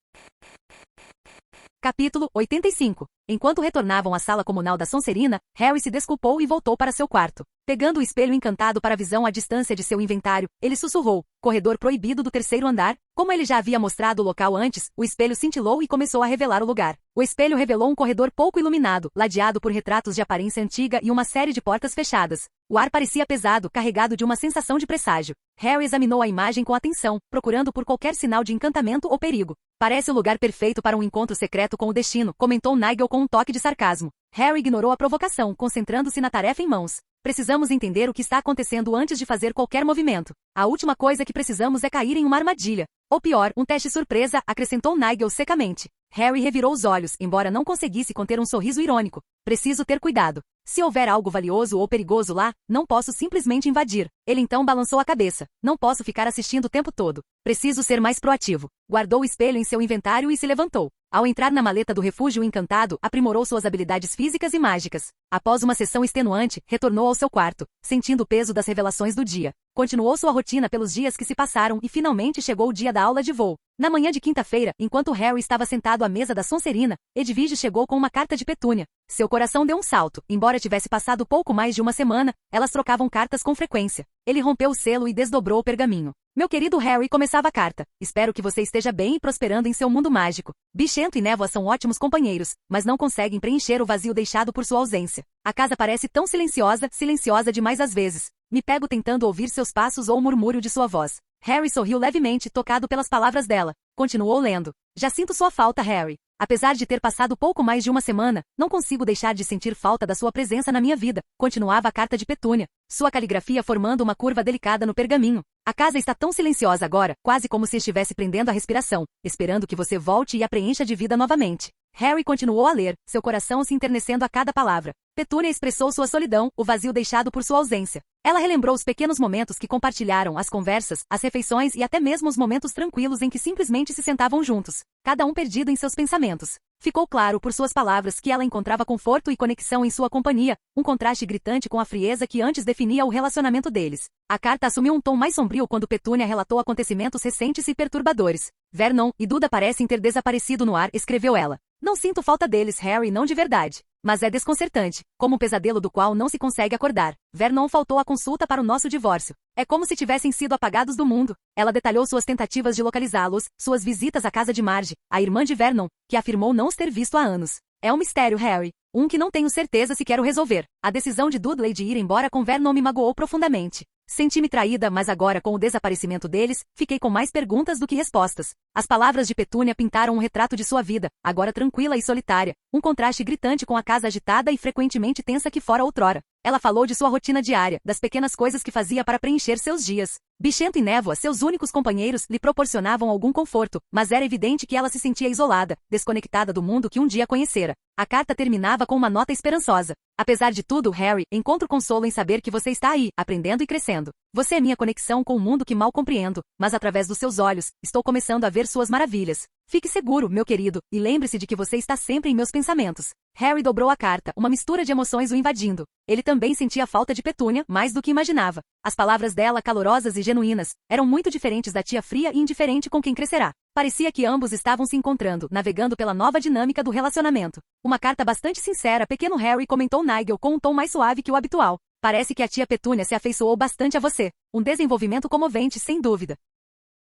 Capítulo 85. Enquanto retornavam à sala comunal da Sonserina, Harry se desculpou e voltou para seu quarto. Pegando o espelho encantado para a visão à distância de seu inventário, ele sussurrou, corredor proibido do terceiro andar. Como ele já havia mostrado o local antes, o espelho cintilou e começou a revelar o lugar. O espelho revelou um corredor pouco iluminado, ladeado por retratos de aparência antiga e uma série de portas fechadas. O ar parecia pesado, carregado de uma sensação de presságio. Harry examinou a imagem com atenção, procurando por qualquer sinal de encantamento ou perigo. Parece o lugar perfeito para um encontro secreto com o destino, comentou Nigel com um toque de sarcasmo. Harry ignorou a provocação, concentrando-se na tarefa em mãos. Precisamos entender o que está acontecendo antes de fazer qualquer movimento. A última coisa que precisamos é cair em uma armadilha. Ou pior, um teste surpresa, acrescentou Nigel secamente. Harry revirou os olhos, embora não conseguisse conter um sorriso irônico. Preciso ter cuidado. Se houver algo valioso ou perigoso lá, não posso simplesmente invadir. Ele então balançou a cabeça. Não posso ficar assistindo o tempo todo. Preciso ser mais proativo. Guardou o espelho em seu inventário e se levantou. Ao entrar na maleta do refúgio encantado, aprimorou suas habilidades físicas e mágicas. Após uma sessão extenuante, retornou ao seu quarto, sentindo o peso das revelações do dia. Continuou sua rotina pelos dias que se passaram e finalmente chegou o dia da aula de voo. Na manhã de quinta-feira, enquanto Harry estava sentado à mesa da Sonserina, Edwige chegou com uma carta de Petúnia. Seu coração deu um salto. Embora tivesse passado pouco mais de uma semana, elas trocavam cartas com frequência. Ele rompeu o selo e desdobrou o pergaminho. Meu querido Harry, começava a carta. Espero que você esteja bem e prosperando em seu mundo mágico. Bichento e Névoa são ótimos companheiros, mas não conseguem preencher o vazio deixado por sua ausência. A casa parece tão silenciosa, silenciosa demais às vezes. Me pego tentando ouvir seus passos ou o murmúrio de sua voz. Harry sorriu levemente, tocado pelas palavras dela. Continuou lendo. Já sinto sua falta, Harry. Apesar de ter passado pouco mais de uma semana, não consigo deixar de sentir falta da sua presença na minha vida. Continuava a carta de Petúnia, sua caligrafia formando uma curva delicada no pergaminho. A casa está tão silenciosa agora, quase como se estivesse prendendo a respiração, esperando que você volte e a preencha de vida novamente. Harry continuou a ler, seu coração se enternecendo a cada palavra. Petúnia expressou sua solidão, o vazio deixado por sua ausência. Ela relembrou os pequenos momentos que compartilharam, as conversas, as refeições e até mesmo os momentos tranquilos em que simplesmente se sentavam juntos, cada um perdido em seus pensamentos. Ficou claro por suas palavras que ela encontrava conforto e conexão em sua companhia, um contraste gritante com a frieza que antes definia o relacionamento deles. A carta assumiu um tom mais sombrio quando Petúnia relatou acontecimentos recentes e perturbadores. Vernon e Duda parecem ter desaparecido no ar, escreveu ela. Não sinto falta deles, Harry, não de verdade. Mas é desconcertante, como um pesadelo do qual não se consegue acordar. Vernon faltou à consulta para o nosso divórcio. É como se tivessem sido apagados do mundo. Ela detalhou suas tentativas de localizá-los, suas visitas à casa de Marge, a irmã de Vernon, que afirmou não os ter visto há anos. É um mistério, Harry. Um que não tenho certeza se quero resolver. A decisão de Dudley de ir embora com Vernon me magoou profundamente. Senti-me traída, mas agora com o desaparecimento deles, fiquei com mais perguntas do que respostas. As palavras de Petúnia pintaram um retrato de sua vida, agora tranquila e solitária, um contraste gritante com a casa agitada e frequentemente tensa que fora outrora. Ela falou de sua rotina diária, das pequenas coisas que fazia para preencher seus dias. Bichento e Névoa, seus únicos companheiros, lhe proporcionavam algum conforto, mas era evidente que ela se sentia isolada, desconectada do mundo que um dia conhecera. A carta terminava com uma nota esperançosa. Apesar de tudo, Harry, encontro consolo em saber que você está aí, aprendendo e crescendo. Você é minha conexão com o mundo que mal compreendo, mas através dos seus olhos, estou começando a ver suas maravilhas. Fique seguro, meu querido, e lembre-se de que você está sempre em meus pensamentos. Harry dobrou a carta, uma mistura de emoções o invadindo. Ele também sentia falta de Petúnia, mais do que imaginava. As palavras dela, calorosas e genuínas, eram muito diferentes da tia fria e indiferente com quem crescerá. Parecia que ambos estavam se encontrando, navegando pela nova dinâmica do relacionamento. Uma carta bastante sincera, pequeno Harry, comentou Nigel com um tom mais suave que o habitual. Parece que a tia Petúnia se afeiçoou bastante a você. Um desenvolvimento comovente, sem dúvida.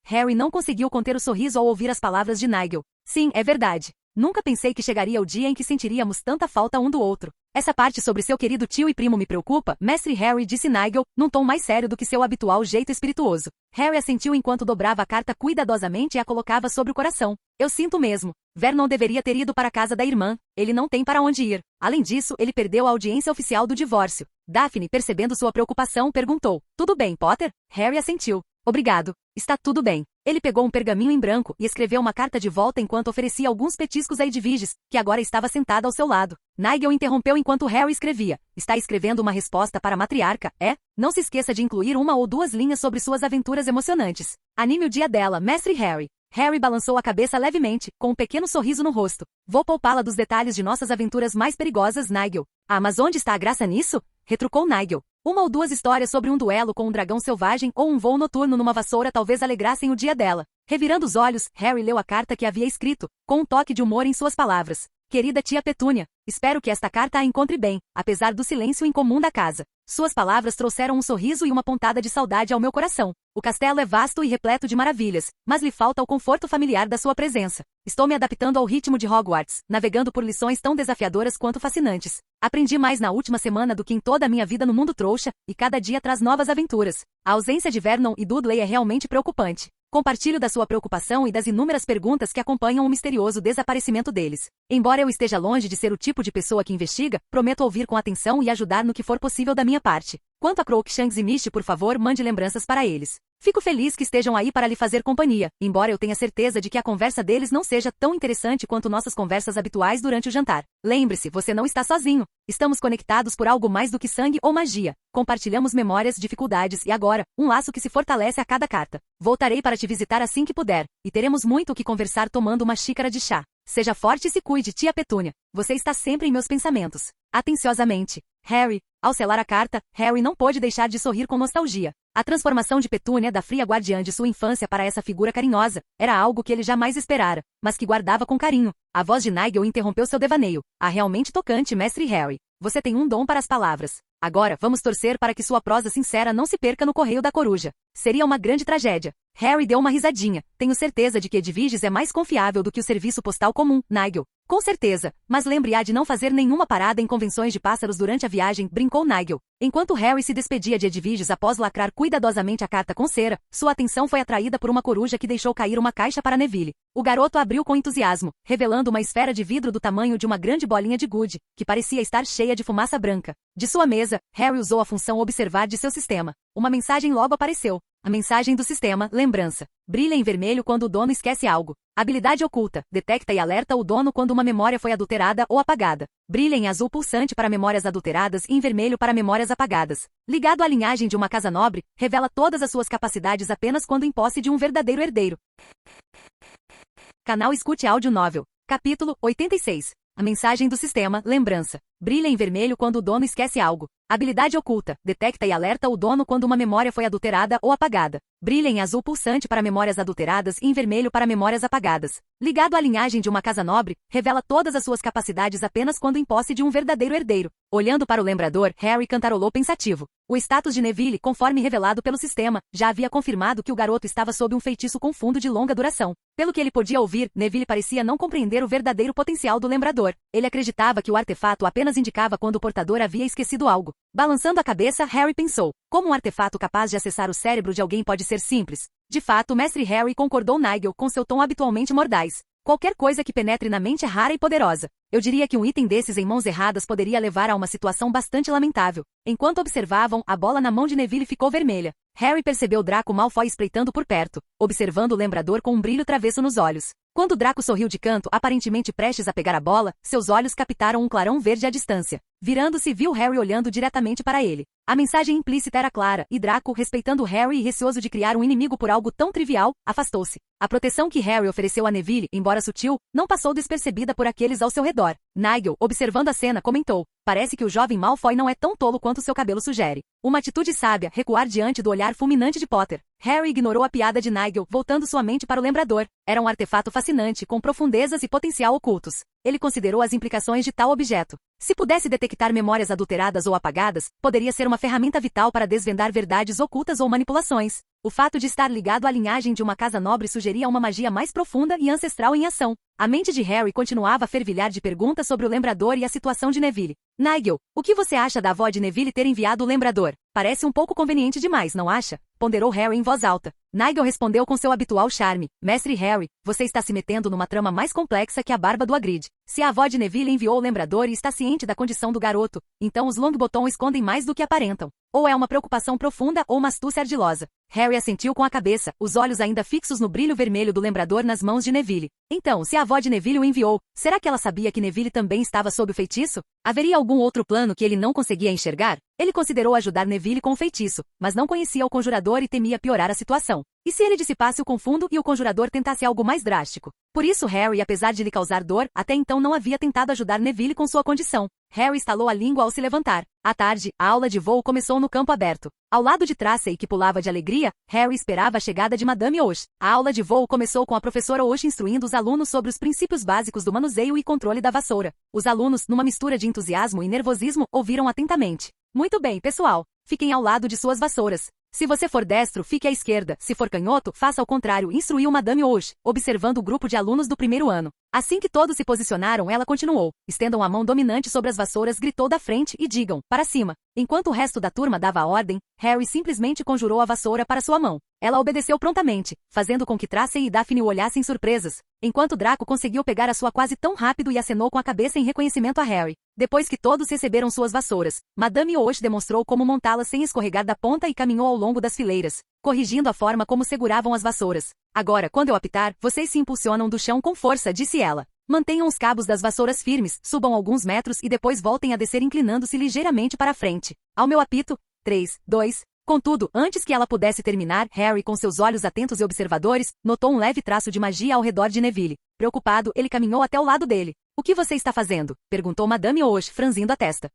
Harry não conseguiu conter o sorriso ao ouvir as palavras de Nigel. Sim, é verdade. Nunca pensei que chegaria o dia em que sentiríamos tanta falta um do outro. Essa parte sobre seu querido tio e primo me preocupa, mestre Harry, disse Nigel, num tom mais sério do que seu habitual jeito espirituoso. Harry assentiu enquanto dobrava a carta cuidadosamente e a colocava sobre o coração. Eu sinto mesmo. Vernon deveria ter ido para a casa da irmã. Ele não tem para onde ir. Além disso, ele perdeu a audiência oficial do divórcio. Daphne, percebendo sua preocupação, perguntou. Tudo bem, Potter? Harry assentiu. Obrigado. Está tudo bem. Ele pegou um pergaminho em branco e escreveu uma carta de volta enquanto oferecia alguns petiscos a Edviges, que agora estava sentada ao seu lado. Nigel interrompeu enquanto Harry escrevia. Está escrevendo uma resposta para a matriarca, é? Não se esqueça de incluir uma ou duas linhas sobre suas aventuras emocionantes. Anime o dia dela, mestre Harry. Harry balançou a cabeça levemente, com um pequeno sorriso no rosto. Vou poupá-la dos detalhes de nossas aventuras mais perigosas, Nigel. Ah, mas onde está a graça nisso? Retrucou Nigel. Uma ou duas histórias sobre um duelo com um dragão selvagem ou um voo noturno numa vassoura talvez alegrassem o dia dela. Revirando os olhos, Harry leu a carta que havia escrito, com um toque de humor em suas palavras. Querida tia Petúnia, espero que esta carta a encontre bem, apesar do silêncio incomum da casa. Suas palavras trouxeram um sorriso e uma pontada de saudade ao meu coração. O castelo é vasto e repleto de maravilhas, mas lhe falta o conforto familiar da sua presença. Estou me adaptando ao ritmo de Hogwarts, navegando por lições tão desafiadoras quanto fascinantes. Aprendi mais na última semana do que em toda a minha vida no mundo trouxa, e cada dia traz novas aventuras. A ausência de Vernon e Dudley é realmente preocupante. Compartilho da sua preocupação e das inúmeras perguntas que acompanham o misterioso desaparecimento deles. Embora eu esteja longe de ser o tipo de pessoa que investiga, prometo ouvir com atenção e ajudar no que for possível da minha parte. Quanto a Crookshanks e Misty, por favor, mande lembranças para eles. Fico feliz que estejam aí para lhe fazer companhia, embora eu tenha certeza de que a conversa deles não seja tão interessante quanto nossas conversas habituais durante o jantar. Lembre-se, você não está sozinho. Estamos conectados por algo mais do que sangue ou magia. Compartilhamos memórias, dificuldades e agora, um laço que se fortalece a cada carta. Voltarei para te visitar assim que puder, e teremos muito o que conversar tomando uma xícara de chá. Seja forte e se cuide, tia Petúnia. Você está sempre em meus pensamentos. Atenciosamente, Harry. Ao selar a carta, Harry não pôde deixar de sorrir com nostalgia. A transformação de Petúnia da fria guardiã de sua infância para essa figura carinhosa era algo que ele jamais esperara, mas que guardava com carinho. A voz de Nigel interrompeu seu devaneio. Realmente tocante, mestre Harry. Você tem um dom para as palavras. Agora, vamos torcer para que sua prosa sincera não se perca no correio da coruja. Seria uma grande tragédia. Harry deu uma risadinha. Tenho certeza de que Edviges é mais confiável do que o serviço postal comum, Nigel. Com certeza, mas lembre-a de não fazer nenhuma parada em convenções de pássaros durante a viagem, brincou Nigel. Enquanto Harry se despedia de Edviges após lacrar cuidadosamente a carta com cera, sua atenção foi atraída por uma coruja que deixou cair uma caixa para Neville. O garoto abriu com entusiasmo, revelando uma esfera de vidro do tamanho de uma grande bolinha de gude, que parecia estar cheia de fumaça branca. De sua mesa, Harry usou a função observar de seu sistema. Uma mensagem logo apareceu. A mensagem do sistema, lembrança. Brilha em vermelho quando o dono esquece algo. Habilidade oculta. Detecta e alerta o dono quando uma memória foi adulterada ou apagada. Brilha em azul pulsante para memórias adulteradas e em vermelho para memórias apagadas. Ligado à linhagem de uma casa nobre, revela todas as suas capacidades apenas quando em posse de um verdadeiro herdeiro. Canal Escute Áudio Novel. Capítulo 86. A mensagem do sistema, lembrança. Brilha em vermelho quando o dono esquece algo. Habilidade oculta. Detecta e alerta o dono quando uma memória foi adulterada ou apagada. Brilha em azul pulsante para memórias adulteradas e em vermelho para memórias apagadas. Ligado à linhagem de uma casa nobre, revela todas as suas capacidades apenas quando em posse de um verdadeiro herdeiro. Olhando para o lembrador, Harry cantarolou pensativo. O status de Neville, conforme revelado pelo sistema, já havia confirmado que o garoto estava sob um feitiço com fundo de longa duração. Pelo que ele podia ouvir, Neville parecia não compreender o verdadeiro potencial do lembrador. Ele acreditava que o artefato apenas indicava quando o portador havia esquecido algo. Balançando a cabeça, Harry pensou. Como um artefato capaz de acessar o cérebro de alguém pode ser simples? De fato, mestre Harry concordou Nigel com seu tom habitualmente mordaz. Qualquer coisa que penetre na mente é rara e poderosa. Eu diria que um item desses em mãos erradas poderia levar a uma situação bastante lamentável. Enquanto observavam, a bola na mão de Neville ficou vermelha. Harry percebeu Draco Malfoy espreitando por perto, observando o lembrador com um brilho travesso nos olhos. Quando Draco sorriu de canto, aparentemente prestes a pegar a bola, seus olhos captaram um clarão verde à distância. Virando-se, viu Harry olhando diretamente para ele. A mensagem implícita era clara, e Draco, respeitando Harry e receoso de criar um inimigo por algo tão trivial, afastou-se. A proteção que Harry ofereceu a Neville, embora sutil, não passou despercebida por aqueles ao seu redor. Nigel, observando a cena, comentou: parece que o jovem Malfoy não é tão tolo quanto seu cabelo sugere. Uma atitude sábia, recuar diante do olhar fulminante de Potter. Harry ignorou a piada de Nigel, voltando sua mente para o lembrador. Era um artefato fascinante, com profundezas e potencial ocultos. Ele considerou as implicações de tal objeto. Se pudesse detectar memórias adulteradas ou apagadas, poderia ser uma ferramenta vital para desvendar verdades ocultas ou manipulações. O fato de estar ligado à linhagem de uma casa nobre sugeria uma magia mais profunda e ancestral em ação. A mente de Harry continuava a fervilhar de perguntas sobre o lembrador e a situação de Neville. Nigel, o que você acha da avó de Neville ter enviado o lembrador? Parece um pouco conveniente demais, não acha? Ponderou Harry em voz alta. Nigel respondeu com seu habitual charme. Mestre Harry, você está se metendo numa trama mais complexa que a barba do Hagrid. Se a avó de Neville enviou o lembrador e está ciente da condição do garoto, então os Longbottom escondem mais do que aparentam. Ou é uma preocupação profunda ou uma astúcia ardilosa. Harry assentiu com a cabeça, os olhos ainda fixos no brilho vermelho do lembrador nas mãos de Neville. Então, se a avó de Neville o enviou, será que ela sabia que Neville também estava sob o feitiço? Haveria algum outro plano que ele não conseguia enxergar? Ele considerou ajudar Neville com o feitiço, mas não conhecia o conjurador e temia piorar a situação. E se ele dissipasse o confundo e o conjurador tentasse algo mais drástico? Por isso Harry, apesar de lhe causar dor, até então não havia tentado ajudar Neville com sua condição. Harry estalou a língua ao se levantar. À tarde, a aula de voo começou no campo aberto. Ao lado de Tracey, que pulava de alegria, Harry esperava a chegada de Madame Osh. A aula de voo começou com a professora Osh instruindo os alunos sobre os princípios básicos do manuseio e controle da vassoura. Os alunos, numa mistura de entusiasmo e nervosismo, ouviram atentamente. Muito bem, pessoal. Fiquem ao lado de suas vassouras. Se você for destro, fique à esquerda. Se for canhoto, faça ao contrário, instruiu Madame Osh, observando o grupo de alunos do primeiro ano. Assim que todos se posicionaram, ela continuou. Estendam a mão dominante sobre as vassouras, gritou da frente e digam, para cima. Enquanto o resto da turma dava a ordem, Harry simplesmente conjurou a vassoura para sua mão. Ela obedeceu prontamente, fazendo com que Tracey e Daphne o olhassem surpresas, enquanto Draco conseguiu pegar a sua quase tão rápido e acenou com a cabeça em reconhecimento a Harry. Depois que todos receberam suas vassouras, Madame Osh demonstrou como montá-las sem escorregar da ponta e caminhou ao longo das fileiras, corrigindo a forma como seguravam as vassouras. Agora, quando eu apitar, vocês se impulsionam do chão com força, disse ela. Mantenham os cabos das vassouras firmes, subam alguns metros e depois voltem a descer inclinando-se ligeiramente para a frente. Ao meu apito, 3, 2... Contudo, antes que ela pudesse terminar, Harry, com seus olhos atentos e observadores, notou um leve traço de magia ao redor de Neville. Preocupado, ele caminhou até o lado dele. O que você está fazendo? Perguntou Madame Osh, franzindo a testa.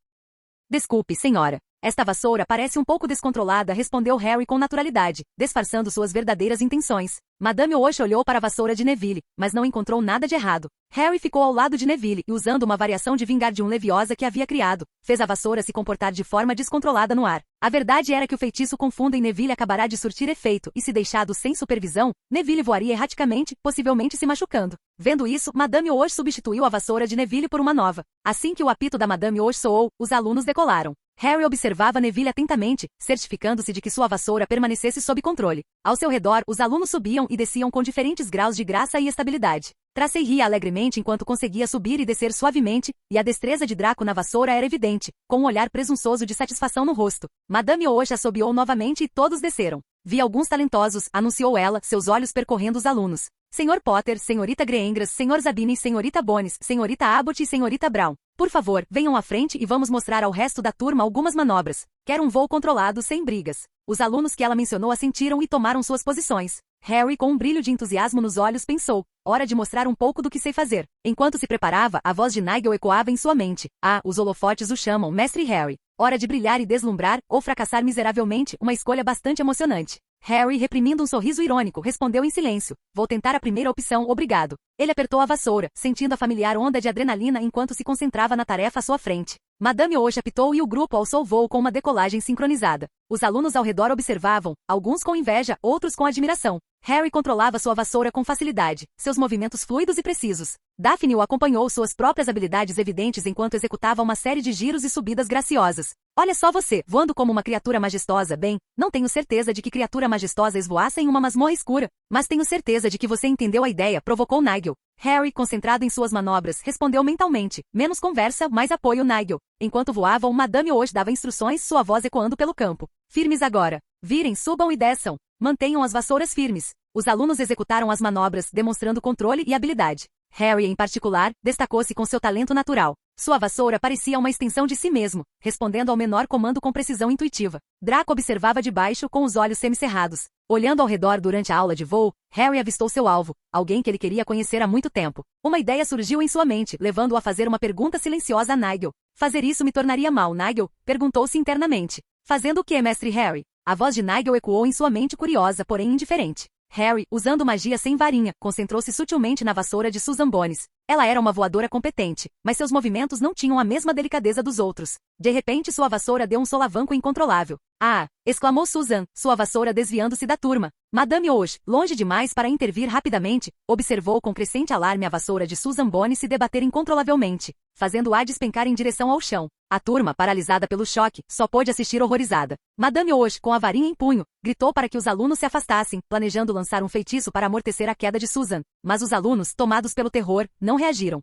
Desculpe, senhora. Esta vassoura parece um pouco descontrolada, respondeu Harry com naturalidade, disfarçando suas verdadeiras intenções. Madame Osh olhou para a vassoura de Neville, mas não encontrou nada de errado. Harry ficou ao lado de Neville e, usando uma variação de Wingardium Leviosa que havia criado, fez a vassoura se comportar de forma descontrolada no ar. A verdade era que o feitiço confundo em Neville acabará de surtir efeito, e se deixado sem supervisão, Neville voaria erraticamente, possivelmente se machucando. Vendo isso, Madame Osh substituiu a vassoura de Neville por uma nova. Assim que o apito da Madame Osh soou, os alunos decolaram. Harry observava Neville atentamente, certificando-se de que sua vassoura permanecesse sob controle. Ao seu redor, os alunos subiam e desciam com diferentes graus de graça e estabilidade. Tracey ria alegremente enquanto conseguia subir e descer suavemente, e a destreza de Draco na vassoura era evidente, com um olhar presunçoso de satisfação no rosto. Madame Osh assobiou novamente e todos desceram. Vi alguns talentosos, anunciou ela, seus olhos percorrendo os alunos. Senhor Potter, senhorita Greengrass, senhor Zabini, senhorita Bones, senhorita Abbott e senhorita Brown. Por favor, venham à frente e vamos mostrar ao resto da turma algumas manobras. Quero um voo controlado sem brigas. Os alunos que ela mencionou assentiram e tomaram suas posições. Harry, com um brilho de entusiasmo nos olhos, pensou, hora de mostrar um pouco do que sei fazer. Enquanto se preparava, a voz de Nigel ecoava em sua mente. Ah, os holofotes o chamam, Mestre Harry. Hora de brilhar e deslumbrar, ou fracassar miseravelmente, uma escolha bastante emocionante. Harry, reprimindo um sorriso irônico, respondeu em silêncio. Vou tentar a primeira opção, obrigado. Ele apertou a vassoura, sentindo a familiar onda de adrenalina enquanto se concentrava na tarefa à sua frente. Madame Osh apitou e o grupo alçou voo com uma decolagem sincronizada. Os alunos ao redor observavam, alguns com inveja, outros com admiração. Harry controlava sua vassoura com facilidade, seus movimentos fluidos e precisos. Daphne o acompanhou suas próprias habilidades evidentes enquanto executava uma série de giros e subidas graciosas. Olha só você, voando como uma criatura majestosa. Bem, não tenho certeza de que criatura majestosa esvoaça em uma masmorra escura, mas tenho certeza de que você entendeu a ideia, provocou Nigel. Harry, concentrado em suas manobras, respondeu mentalmente. Menos conversa, mais apoio, Nigel. Enquanto voavam, Madame Osh dava instruções, sua voz ecoando pelo campo. Firmes agora. Virem, subam e desçam. Mantenham as vassouras firmes. Os alunos executaram as manobras, demonstrando controle e habilidade. Harry, em particular, destacou-se com seu talento natural. Sua vassoura parecia uma extensão de si mesmo, respondendo ao menor comando com precisão intuitiva. Draco observava de baixo com os olhos semicerrados. Olhando ao redor durante a aula de voo, Harry avistou seu alvo, alguém que ele queria conhecer há muito tempo. Uma ideia surgiu em sua mente, levando-o a fazer uma pergunta silenciosa a Nigel. Fazer isso me tornaria mal, Nigel? Perguntou-se internamente. Fazendo o que, mestre Harry? A voz de Nigel ecoou em sua mente curiosa, porém indiferente. Harry, usando magia sem varinha, concentrou-se sutilmente na vassoura de Susan Bones. Ela era uma voadora competente, mas seus movimentos não tinham a mesma delicadeza dos outros. De repente sua vassoura deu um solavanco incontrolável. Ah! Exclamou Susan, sua vassoura desviando-se da turma. Madame Osh, longe demais para intervir rapidamente, observou com crescente alarme a vassoura de Susan Bones se debater incontrolavelmente, fazendo-a despencar em direção ao chão. A turma, paralisada pelo choque, só pôde assistir horrorizada. Madame Osh, com a varinha em punho, gritou para que os alunos se afastassem, planejando lançar um feitiço para amortecer a queda de Susan. Mas os alunos, tomados pelo terror, não reagiram.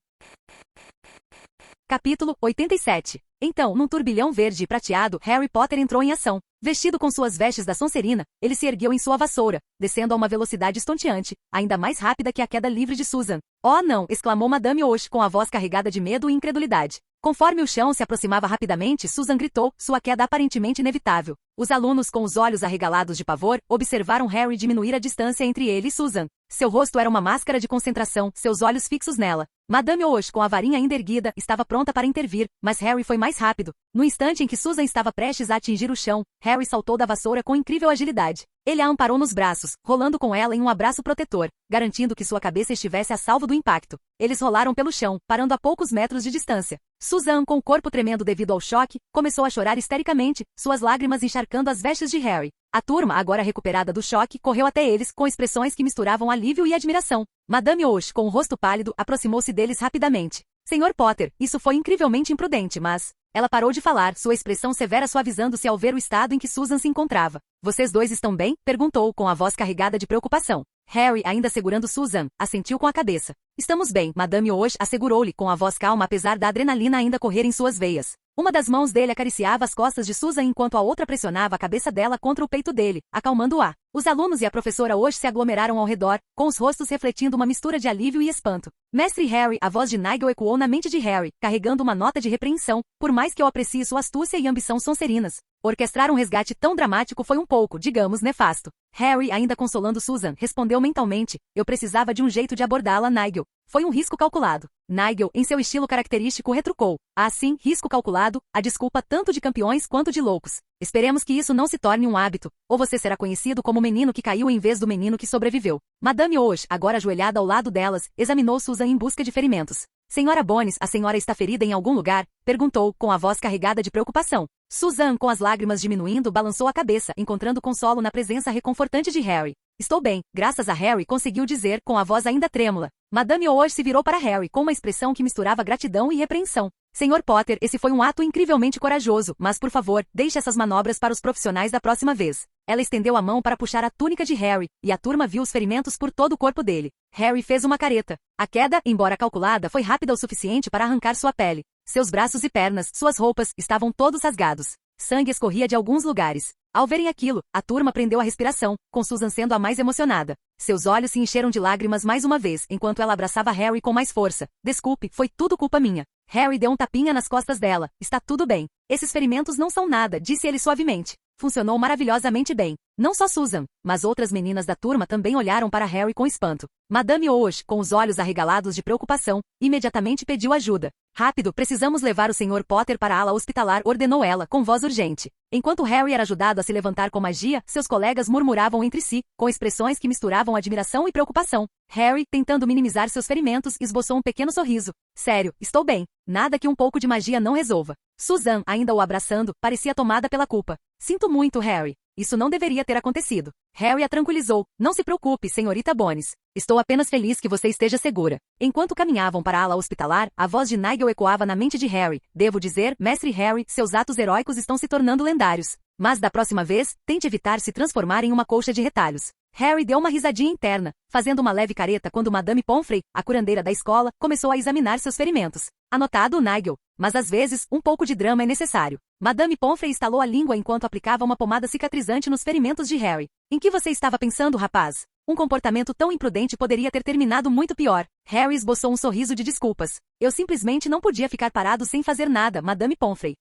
Capítulo 87. Então, num turbilhão verde e prateado, Harry Potter entrou em ação. Vestido com suas vestes da Sonserina, ele se ergueu em sua vassoura, descendo a uma velocidade estonteante, ainda mais rápida que a queda livre de Susan. Oh não! Exclamou Madame Osh com a voz carregada de medo e incredulidade. Conforme o chão se aproximava rapidamente, Susan gritou, sua queda aparentemente inevitável. Os alunos, com os olhos arregalados de pavor, observaram Harry diminuir a distância entre ele e Susan. Seu rosto era uma máscara de concentração, seus olhos fixos nela. Madame Osh, com a varinha ainda erguida, estava pronta para intervir, mas Harry foi mais rápido. No instante em que Susan estava prestes a atingir o chão, Harry saltou da vassoura com incrível agilidade. Ele a amparou nos braços, rolando com ela em um abraço protetor, garantindo que sua cabeça estivesse a salvo do impacto. Eles rolaram pelo chão, parando a poucos metros de distância. Susan, com o corpo tremendo devido ao choque, começou a chorar histericamente, suas lágrimas encharcando as vestes de Harry. A turma, agora recuperada do choque, correu até eles, com expressões que misturavam alívio e admiração. Madame Osh, com o rosto pálido, aproximou-se deles rapidamente. Senhor Potter, isso foi incrivelmente imprudente, mas... Ela parou de falar, sua expressão severa suavizando-se ao ver o estado em que Susan se encontrava. Vocês dois estão bem? Perguntou, com a voz carregada de preocupação. Harry, ainda segurando Susan, assentiu com a cabeça. Estamos bem, Madame Osh assegurou-lhe com a voz calma apesar da adrenalina ainda correr em suas veias. Uma das mãos dele acariciava as costas de Susan enquanto a outra pressionava a cabeça dela contra o peito dele, acalmando-a. Os alunos e a professora Osh se aglomeraram ao redor, com os rostos refletindo uma mistura de alívio e espanto. Mestre Harry, a voz de Nigel ecoou na mente de Harry, carregando uma nota de repreensão, por mais que eu aprecie sua astúcia e ambição sonserinas. Orquestrar um resgate tão dramático foi um pouco, digamos, nefasto. Harry, ainda consolando Susan, respondeu mentalmente, eu precisava de um jeito de abordá-la, Nigel. Foi um risco calculado. Nigel, em seu estilo característico, retrucou. Ah, sim, risco calculado, a desculpa tanto de campeões quanto de loucos. Esperemos que isso não se torne um hábito, ou você será conhecido como o menino que caiu em vez do menino que sobreviveu. Madame Osh, agora ajoelhada ao lado delas, examinou Susan em busca de ferimentos. Senhora Bones, a senhora está ferida em algum lugar? Perguntou, com a voz carregada de preocupação. Susan, com as lágrimas diminuindo, balançou a cabeça, encontrando consolo na presença reconfortante de Harry. Estou bem, graças a Harry, conseguiu dizer, com a voz ainda trêmula. Madame Osh se virou para Harry com uma expressão que misturava gratidão e repreensão. Senhor Potter, esse foi um ato incrivelmente corajoso, mas por favor, deixe essas manobras para os profissionais da próxima vez. Ela estendeu a mão para puxar a túnica de Harry, e a turma viu os ferimentos por todo o corpo dele. Harry fez uma careta. A queda, embora calculada, foi rápida o suficiente para arrancar sua pele. Seus braços e pernas, suas roupas, estavam todos rasgados. Sangue escorria de alguns lugares. Ao verem aquilo, a turma prendeu a respiração, com Susan sendo a mais emocionada. Seus olhos se encheram de lágrimas mais uma vez, enquanto ela abraçava Harry com mais força. Desculpe, foi tudo culpa minha. Harry deu um tapinha nas costas dela. Está tudo bem. Esses ferimentos não são nada, disse ele suavemente. Funcionou maravilhosamente bem. Não só Susan, mas outras meninas da turma também olharam para Harry com espanto. Madame Osh, com os olhos arregalados de preocupação, imediatamente pediu ajuda. Rápido, precisamos levar o Sr. Potter para a ala hospitalar, ordenou ela, com voz urgente. Enquanto Harry era ajudado a se levantar com magia, seus colegas murmuravam entre si, com expressões que misturavam admiração e preocupação. Harry, tentando minimizar seus ferimentos, esboçou um pequeno sorriso. Sério, estou bem. Nada que um pouco de magia não resolva. Susan, ainda o abraçando, parecia tomada pela culpa. Sinto muito, Harry. Isso não deveria ter acontecido. Harry a tranquilizou. Não se preocupe, senhorita Bones. Estou apenas feliz que você esteja segura. Enquanto caminhavam para a ala hospitalar, a voz de Nigel ecoava na mente de Harry. Devo dizer, mestre Harry, seus atos heróicos estão se tornando lendários. Mas da próxima vez, tente evitar se transformar em uma colcha de retalhos. Harry deu uma risadinha interna, fazendo uma leve careta quando Madame Pomfrey, a curandeira da escola, começou a examinar seus ferimentos. Anotado, Nigel. Mas às vezes, um pouco de drama é necessário. Madame Pomfrey estalou a língua enquanto aplicava uma pomada cicatrizante nos ferimentos de Harry. Em que você estava pensando, rapaz? Um comportamento tão imprudente poderia ter terminado muito pior. Harry esboçou um sorriso de desculpas. Eu simplesmente não podia ficar parado sem fazer nada, Madame Pomfrey.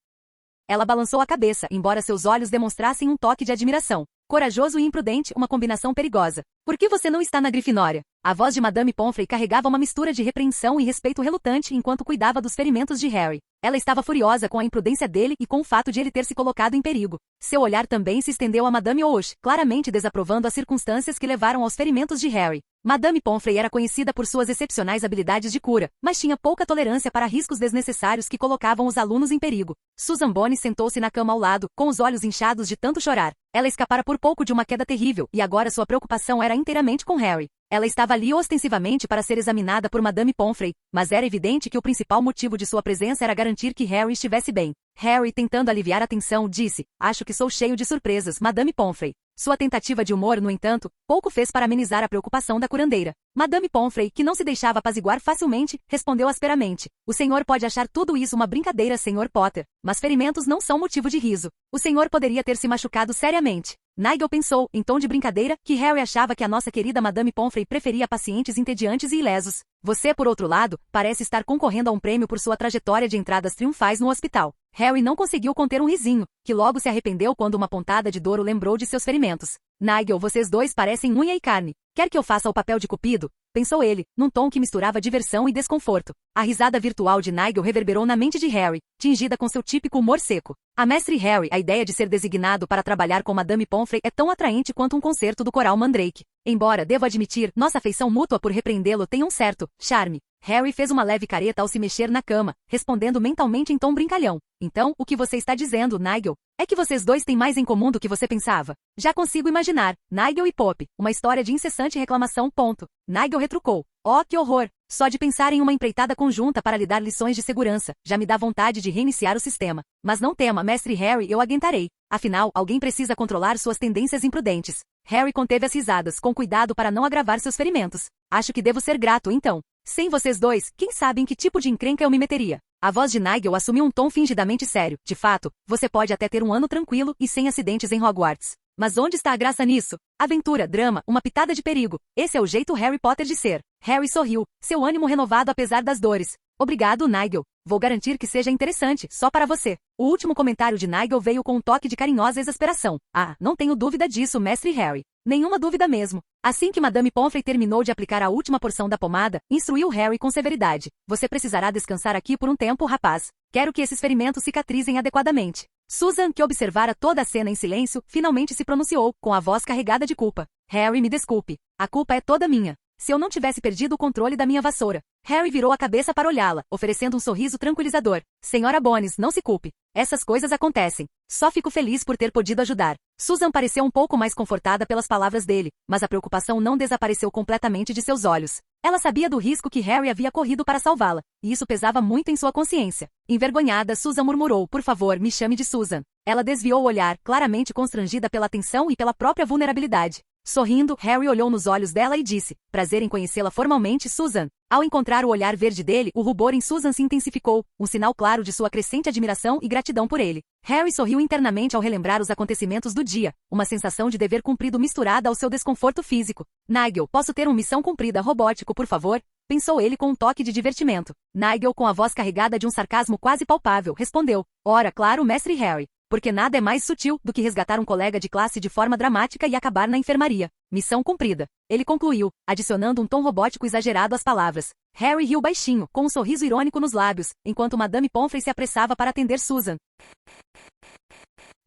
Ela balançou a cabeça, embora seus olhos demonstrassem um toque de admiração. Corajoso e imprudente, uma combinação perigosa. Por que você não está na Grifinória? A voz de Madame Pomfrey carregava uma mistura de repreensão e respeito relutante enquanto cuidava dos ferimentos de Harry. Ela estava furiosa com a imprudência dele e com o fato de ele ter se colocado em perigo. Seu olhar também se estendeu a Madame Osh, claramente desaprovando as circunstâncias que levaram aos ferimentos de Harry. Madame Pomfrey era conhecida por suas excepcionais habilidades de cura, mas tinha pouca tolerância para riscos desnecessários que colocavam os alunos em perigo. Susan Bones sentou-se na cama ao lado, com os olhos inchados de tanto chorar. Ela escapara por pouco de uma queda terrível, e agora sua preocupação era inteiramente com Harry. Ela estava ali ostensivamente para ser examinada por Madame Pomfrey, mas era evidente que o principal motivo de sua presença era garantir que Harry estivesse bem. Harry, tentando aliviar a tensão, disse, acho que sou cheio de surpresas, Madame Pomfrey. Sua tentativa de humor, no entanto, pouco fez para amenizar a preocupação da curandeira. Madame Pomfrey, que não se deixava apaziguar facilmente, respondeu asperamente. O senhor pode achar tudo isso uma brincadeira, Sr. Potter, mas ferimentos não são motivo de riso. O senhor poderia ter se machucado seriamente. Nigel pensou, em tom de brincadeira, que Harry achava que a nossa querida Madame Pomfrey preferia pacientes entediantes e ilesos. Você, por outro lado, parece estar concorrendo a um prêmio por sua trajetória de entradas triunfais no hospital. Harry não conseguiu conter um risinho, que logo se arrependeu quando uma pontada de dor o lembrou de seus ferimentos. Nigel, vocês dois parecem unha e carne. Quer que eu faça o papel de Cupido? Pensou ele, num tom que misturava diversão e desconforto. A risada virtual de Nigel reverberou na mente de Harry, tingida com seu típico humor seco. A mestre Harry, a ideia de ser designado para trabalhar com Madame Pomfrey é tão atraente quanto um concerto do coral Mandrake. Embora, devo admitir, nossa afeição mútua por repreendê-lo tenha um certo charme. Harry fez uma leve careta ao se mexer na cama, respondendo mentalmente em tom brincalhão. Então, o que você está dizendo, Nigel? É que vocês dois têm mais em comum do que você pensava. Já consigo imaginar. Nigel e Pope. Uma história de incessante reclamação, ponto. Nigel retrucou. Oh, que horror! Só de pensar em uma empreitada conjunta para lhe dar lições de segurança, já me dá vontade de reiniciar o sistema. Mas não tema, mestre Harry, eu aguentarei. Afinal, alguém precisa controlar suas tendências imprudentes. Harry conteve as risadas, com cuidado para não agravar seus ferimentos. Acho que devo ser grato, então. Sem vocês dois, quem sabe em que tipo de encrenca eu me meteria? A voz de Nigel assumiu um tom fingidamente sério. De fato, você pode até ter um ano tranquilo e sem acidentes em Hogwarts. Mas onde está a graça nisso? Aventura, drama, uma pitada de perigo. Esse é o jeito Harry Potter de ser. Harry sorriu, seu ânimo renovado apesar das dores. Obrigado, Nigel. Vou garantir que seja interessante, só para você. O último comentário de Nigel veio com um toque de carinhosa exasperação. Ah, não tenho dúvida disso, mestre Harry. Nenhuma dúvida mesmo. Assim que Madame Pomfrey terminou de aplicar a última porção da pomada, instruiu Harry com severidade. Você precisará descansar aqui por um tempo, rapaz. Quero que esses ferimentos cicatrizem adequadamente. Susan, que observara toda a cena em silêncio, finalmente se pronunciou, com a voz carregada de culpa. Harry, me desculpe. A culpa é toda minha. Se eu não tivesse perdido o controle da minha vassoura. Harry virou a cabeça para olhá-la, oferecendo um sorriso tranquilizador. Senhora Bones, não se culpe. Essas coisas acontecem. Só fico feliz por ter podido ajudar. Susan pareceu um pouco mais confortada pelas palavras dele, mas a preocupação não desapareceu completamente de seus olhos. Ela sabia do risco que Harry havia corrido para salvá-la, e isso pesava muito em sua consciência. Envergonhada, Susan murmurou, por favor, me chame de Susan. Ela desviou o olhar, claramente constrangida pela tensão e pela própria vulnerabilidade. Sorrindo, Harry olhou nos olhos dela e disse, prazer em conhecê-la formalmente, Susan. Ao encontrar o olhar verde dele, o rubor em Susan se intensificou, um sinal claro de sua crescente admiração e gratidão por ele. Harry sorriu internamente ao relembrar os acontecimentos do dia, uma sensação de dever cumprido misturada ao seu desconforto físico. Nigel, posso ter missão cumprida robótico, por favor? Pensou ele com um toque de divertimento. Nigel, com a voz carregada de um sarcasmo quase palpável, respondeu, ora, claro, mestre Harry. Porque nada é mais sutil do que resgatar um colega de classe de forma dramática e acabar na enfermaria. Missão cumprida. Ele concluiu, adicionando um tom robótico exagerado às palavras. Harry riu baixinho, com um sorriso irônico nos lábios, enquanto Madame Pomfrey se apressava para atender Susan.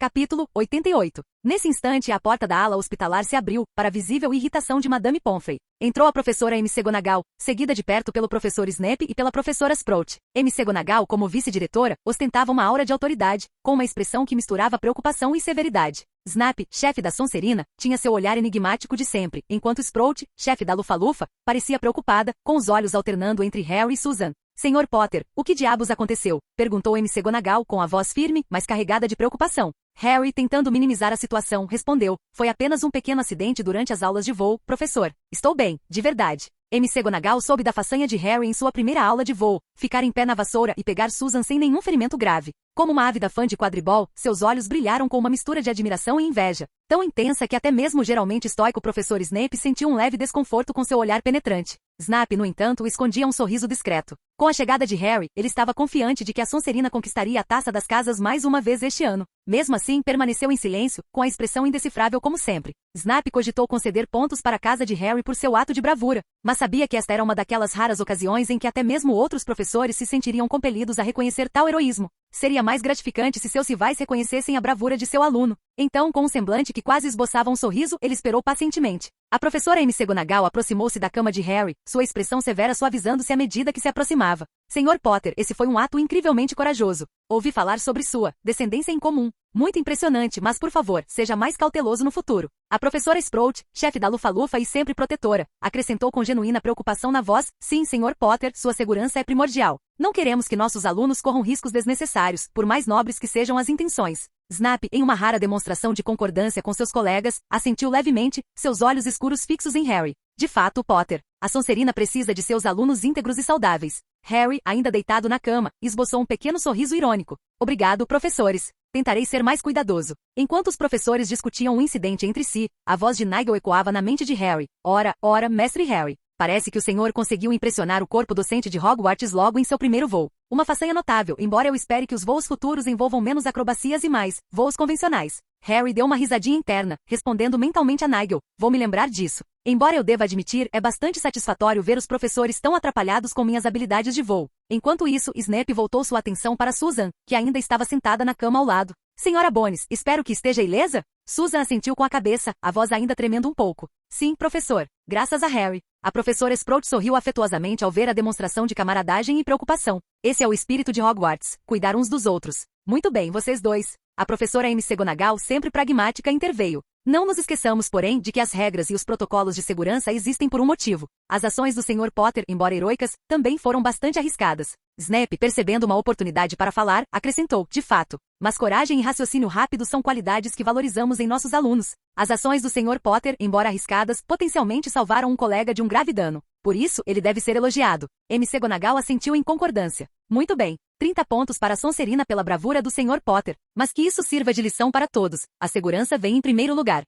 Capítulo 88. Nesse instante, a porta da ala hospitalar se abriu, para a visível irritação de Madame Pomfrey. Entrou a professora McGonagall, seguida de perto pelo professor Snape e pela professora Sprout. McGonagall, como vice-diretora, ostentava uma aura de autoridade, com uma expressão que misturava preocupação e severidade. Snape, chefe da Sonserina, tinha seu olhar enigmático de sempre, enquanto Sprout, chefe da Lufa-Lufa, parecia preocupada, com os olhos alternando entre Harry e Susan. Senhor Potter, o que diabos aconteceu? Perguntou McGonagall com a voz firme, mas carregada de preocupação. Harry, tentando minimizar a situação, respondeu, foi apenas um pequeno acidente durante as aulas de voo, professor. Estou bem, de verdade. McGonagall soube da façanha de Harry em sua primeira aula de voo, ficar em pé na vassoura e pegar Susan sem nenhum ferimento grave. Como uma ávida fã de quadribol, seus olhos brilharam com uma mistura de admiração e inveja, tão intensa que até mesmo o geralmente estoico professor Snape sentiu um leve desconforto com seu olhar penetrante. Snape, no entanto, escondia um sorriso discreto. Com a chegada de Harry, ele estava confiante de que a Sonserina conquistaria a Taça das Casas mais uma vez este ano. Mesmo assim, permaneceu em silêncio, com a expressão indecifrável como sempre. Snape cogitou conceder pontos para a casa de Harry por seu ato de bravura, mas sabia que esta era uma daquelas raras ocasiões em que até mesmo outros professores se sentiriam compelidos a reconhecer tal heroísmo. Seria mais gratificante se seus rivais reconhecessem a bravura de seu aluno. Então, com um semblante que quase esboçava um sorriso, ele esperou pacientemente. A professora McGonagall aproximou-se da cama de Harry, sua expressão severa suavizando-se à medida que se aproximava. Senhor Potter, esse foi um ato incrivelmente corajoso. Ouvi falar sobre sua descendência em comum. Muito impressionante, mas por favor, seja mais cauteloso no futuro. A professora Sprout, chefe da Lufa-Lufa e sempre protetora, acrescentou com genuína preocupação na voz, sim, Senhor Potter, sua segurança é primordial. Não queremos que nossos alunos corram riscos desnecessários, por mais nobres que sejam as intenções. Snape, em uma rara demonstração de concordância com seus colegas, assentiu levemente, seus olhos escuros fixos em Harry. De fato, Potter, a Sonserina precisa de seus alunos íntegros e saudáveis. Harry, ainda deitado na cama, esboçou um pequeno sorriso irônico. Obrigado, professores. Tentarei ser mais cuidadoso. Enquanto os professores discutiam o incidente entre si, a voz de Nigel ecoava na mente de Harry. Ora, mestre Harry. Parece que o senhor conseguiu impressionar o corpo docente de Hogwarts logo em seu primeiro voo. Uma façanha notável, embora eu espere que os voos futuros envolvam menos acrobacias e mais voos convencionais. Harry deu uma risadinha interna, respondendo mentalmente a Nigel. Vou me lembrar disso. Embora eu deva admitir, é bastante satisfatório ver os professores tão atrapalhados com minhas habilidades de voo. Enquanto isso, Snape voltou sua atenção para Susan, que ainda estava sentada na cama ao lado. Senhora Bones, espero que esteja ilesa? Susan assentiu com a cabeça, a voz ainda tremendo um pouco. Sim, professor. Graças a Harry. A professora Sprout sorriu afetuosamente ao ver a demonstração de camaradagem e preocupação. Esse é o espírito de Hogwarts, cuidar uns dos outros. Muito bem, vocês dois. A professora McGonagall, sempre pragmática, interveio. Não nos esqueçamos, porém, de que as regras e os protocolos de segurança existem por um motivo. As ações do Sr. Potter, embora heroicas, também foram bastante arriscadas. Snape, percebendo uma oportunidade para falar, acrescentou, de fato. Mas coragem e raciocínio rápido são qualidades que valorizamos em nossos alunos. As ações do Sr. Potter, embora arriscadas, potencialmente salvaram um colega de um grave dano. Por isso, ele deve ser elogiado. McGonagall assentiu em concordância. Muito bem. 30 pontos para a Sonserina pela bravura do Sr. Potter. Mas que isso sirva de lição para todos. A segurança vem em primeiro lugar.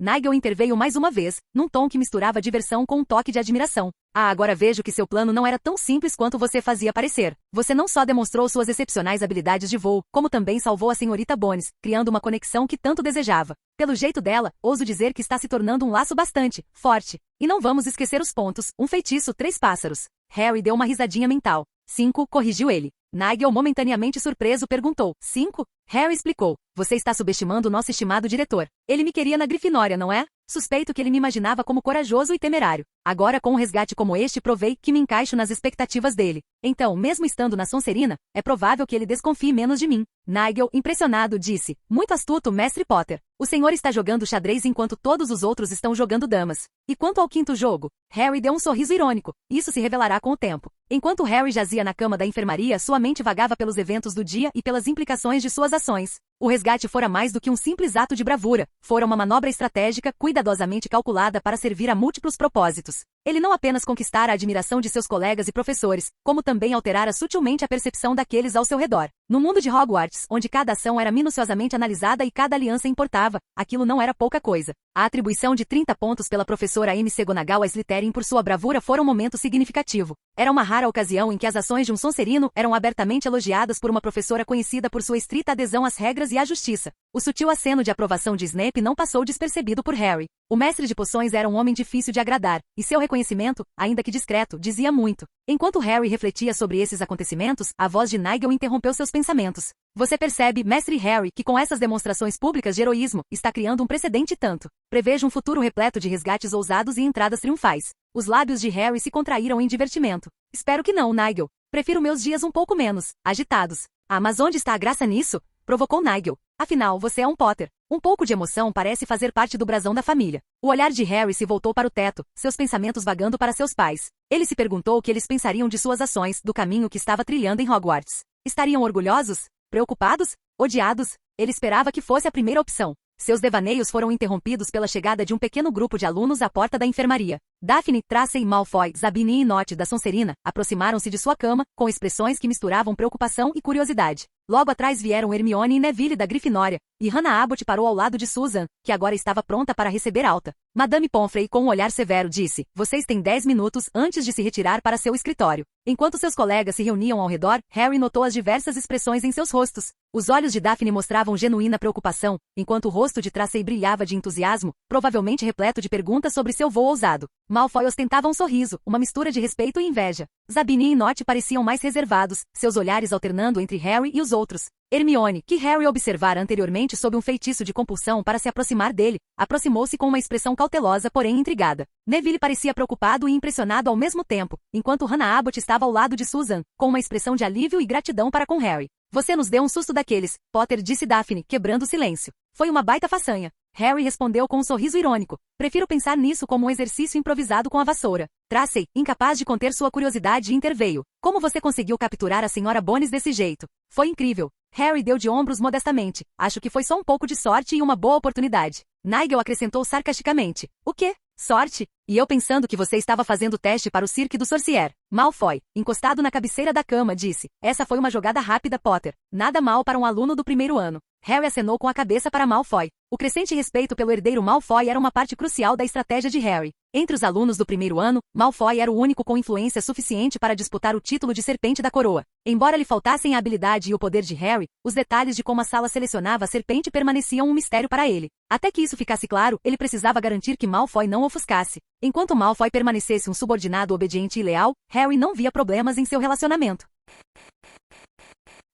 Nigel interveio mais uma vez, num tom que misturava diversão com um toque de admiração. Ah, agora vejo que seu plano não era tão simples quanto você fazia parecer. Você não só demonstrou suas excepcionais habilidades de voo, como também salvou a senhorita Bones, criando uma conexão que tanto desejava. Pelo jeito dela, ouso dizer que está se tornando um laço bastante forte. E não vamos esquecer os pontos, um feitiço, 3 pássaros. Harry deu uma risadinha mental. 5, corrigiu ele. Nigel, momentaneamente surpreso, perguntou. 5? Harry explicou. Você está subestimando o nosso estimado diretor. Ele me queria na Grifinória, não é? Suspeito que ele me imaginava como corajoso e temerário. Agora, com um resgate como este, provei que me encaixo nas expectativas dele. Então, mesmo estando na Sonserina, é provável que ele desconfie menos de mim. Nigel, impressionado, disse. Muito astuto, mestre Potter. O senhor está jogando xadrez enquanto todos os outros estão jogando damas. E quanto ao quinto jogo? Harry deu um sorriso irônico. Isso se revelará com o tempo. Enquanto Harry jazia na cama da enfermaria, sua mente vagava pelos eventos do dia e pelas implicações de suas ações. O resgate fora mais do que um simples ato de bravura, fora uma manobra estratégica cuidadosamente calculada para servir a múltiplos propósitos. Ele não apenas conquistara a admiração de seus colegas e professores, como também alterara sutilmente a percepção daqueles ao seu redor. No mundo de Hogwarts, onde cada ação era minuciosamente analisada e cada aliança importava, aquilo não era pouca coisa. A atribuição de 30 pontos pela professora McGonagall a Slytherin por sua bravura fora um momento significativo. Era uma rara ocasião em que as ações de um Sonserino eram abertamente elogiadas por uma professora conhecida por sua estrita adesão às regras e a justiça. O sutil aceno de aprovação de Snape não passou despercebido por Harry. O mestre de poções era um homem difícil de agradar, e seu reconhecimento, ainda que discreto, dizia muito. Enquanto Harry refletia sobre esses acontecimentos, a voz de Nigel interrompeu seus pensamentos. Você percebe, mestre Harry, que com essas demonstrações públicas de heroísmo, está criando um precedente tanto. Prevejo um futuro repleto de resgates ousados e entradas triunfais. Os lábios de Harry se contraíram em divertimento. Espero que não, Nigel. Prefiro meus dias um pouco menos agitados. Ah, mas onde está a graça nisso? Provocou Nigel. Afinal, você é um Potter. Um pouco de emoção parece fazer parte do brasão da família. O olhar de Harry se voltou para o teto, seus pensamentos vagando para seus pais. Ele se perguntou o que eles pensariam de suas ações, do caminho que estava trilhando em Hogwarts. Estariam orgulhosos? Preocupados? Odiados? Ele esperava que fosse a primeira opção. Seus devaneios foram interrompidos pela chegada de um pequeno grupo de alunos à porta da enfermaria. Daphne, Tracey Malfoy, Zabini e Nott da Sonserina aproximaram-se de sua cama, com expressões que misturavam preocupação e curiosidade. Logo atrás vieram Hermione e Neville da Grifinória, e Hannah Abbott parou ao lado de Susan, que agora estava pronta para receber alta. Madame Pomfrey, com um olhar severo, disse: "Vocês têm 10 minutos antes de se retirar para seu escritório." Enquanto seus colegas se reuniam ao redor, Harry notou as diversas expressões em seus rostos. Os olhos de Daphne mostravam genuína preocupação, enquanto o rosto de Tracey brilhava de entusiasmo, provavelmente repleto de perguntas sobre seu voo ousado. Malfoy ostentava um sorriso, uma mistura de respeito e inveja. Zabini e Nott pareciam mais reservados, seus olhares alternando entre Harry e os outros. Hermione, que Harry observara anteriormente sob um feitiço de compulsão para se aproximar dele, aproximou-se com uma expressão cautelosa, porém intrigada. Neville parecia preocupado e impressionado ao mesmo tempo, enquanto Hannah Abbott estava ao lado de Susan, com uma expressão de alívio e gratidão para com Harry. "Você nos deu um susto daqueles", Potter disse Daphne, quebrando o silêncio. "Foi uma baita façanha." Harry respondeu com um sorriso irônico. "Prefiro pensar nisso como um exercício improvisado com a vassoura." Tracey, incapaz de conter sua curiosidade, interveio. "Como você conseguiu capturar a Sra. Bones desse jeito?" "Foi incrível." Harry deu de ombros modestamente. "Acho que foi só um pouco de sorte e uma boa oportunidade." Nigel acrescentou sarcasticamente. "O quê? Sorte? E eu pensando que você estava fazendo teste para o Cirque du Sorcier." Malfoy, encostado na cabeceira da cama, disse: "Essa foi uma jogada rápida, Potter. Nada mal para um aluno do primeiro ano." Harry acenou com a cabeça para Malfoy. O crescente respeito pelo herdeiro Malfoy era uma parte crucial da estratégia de Harry. Entre os alunos do primeiro ano, Malfoy era o único com influência suficiente para disputar o título de Serpente da Coroa. Embora lhe faltassem a habilidade e o poder de Harry, os detalhes de como a sala selecionava a serpente permaneciam um mistério para ele. Até que isso ficasse claro, ele precisava garantir que Malfoy não ofuscasse. Enquanto Malfoy permanecesse um subordinado obediente e leal, Harry não via problemas em seu relacionamento.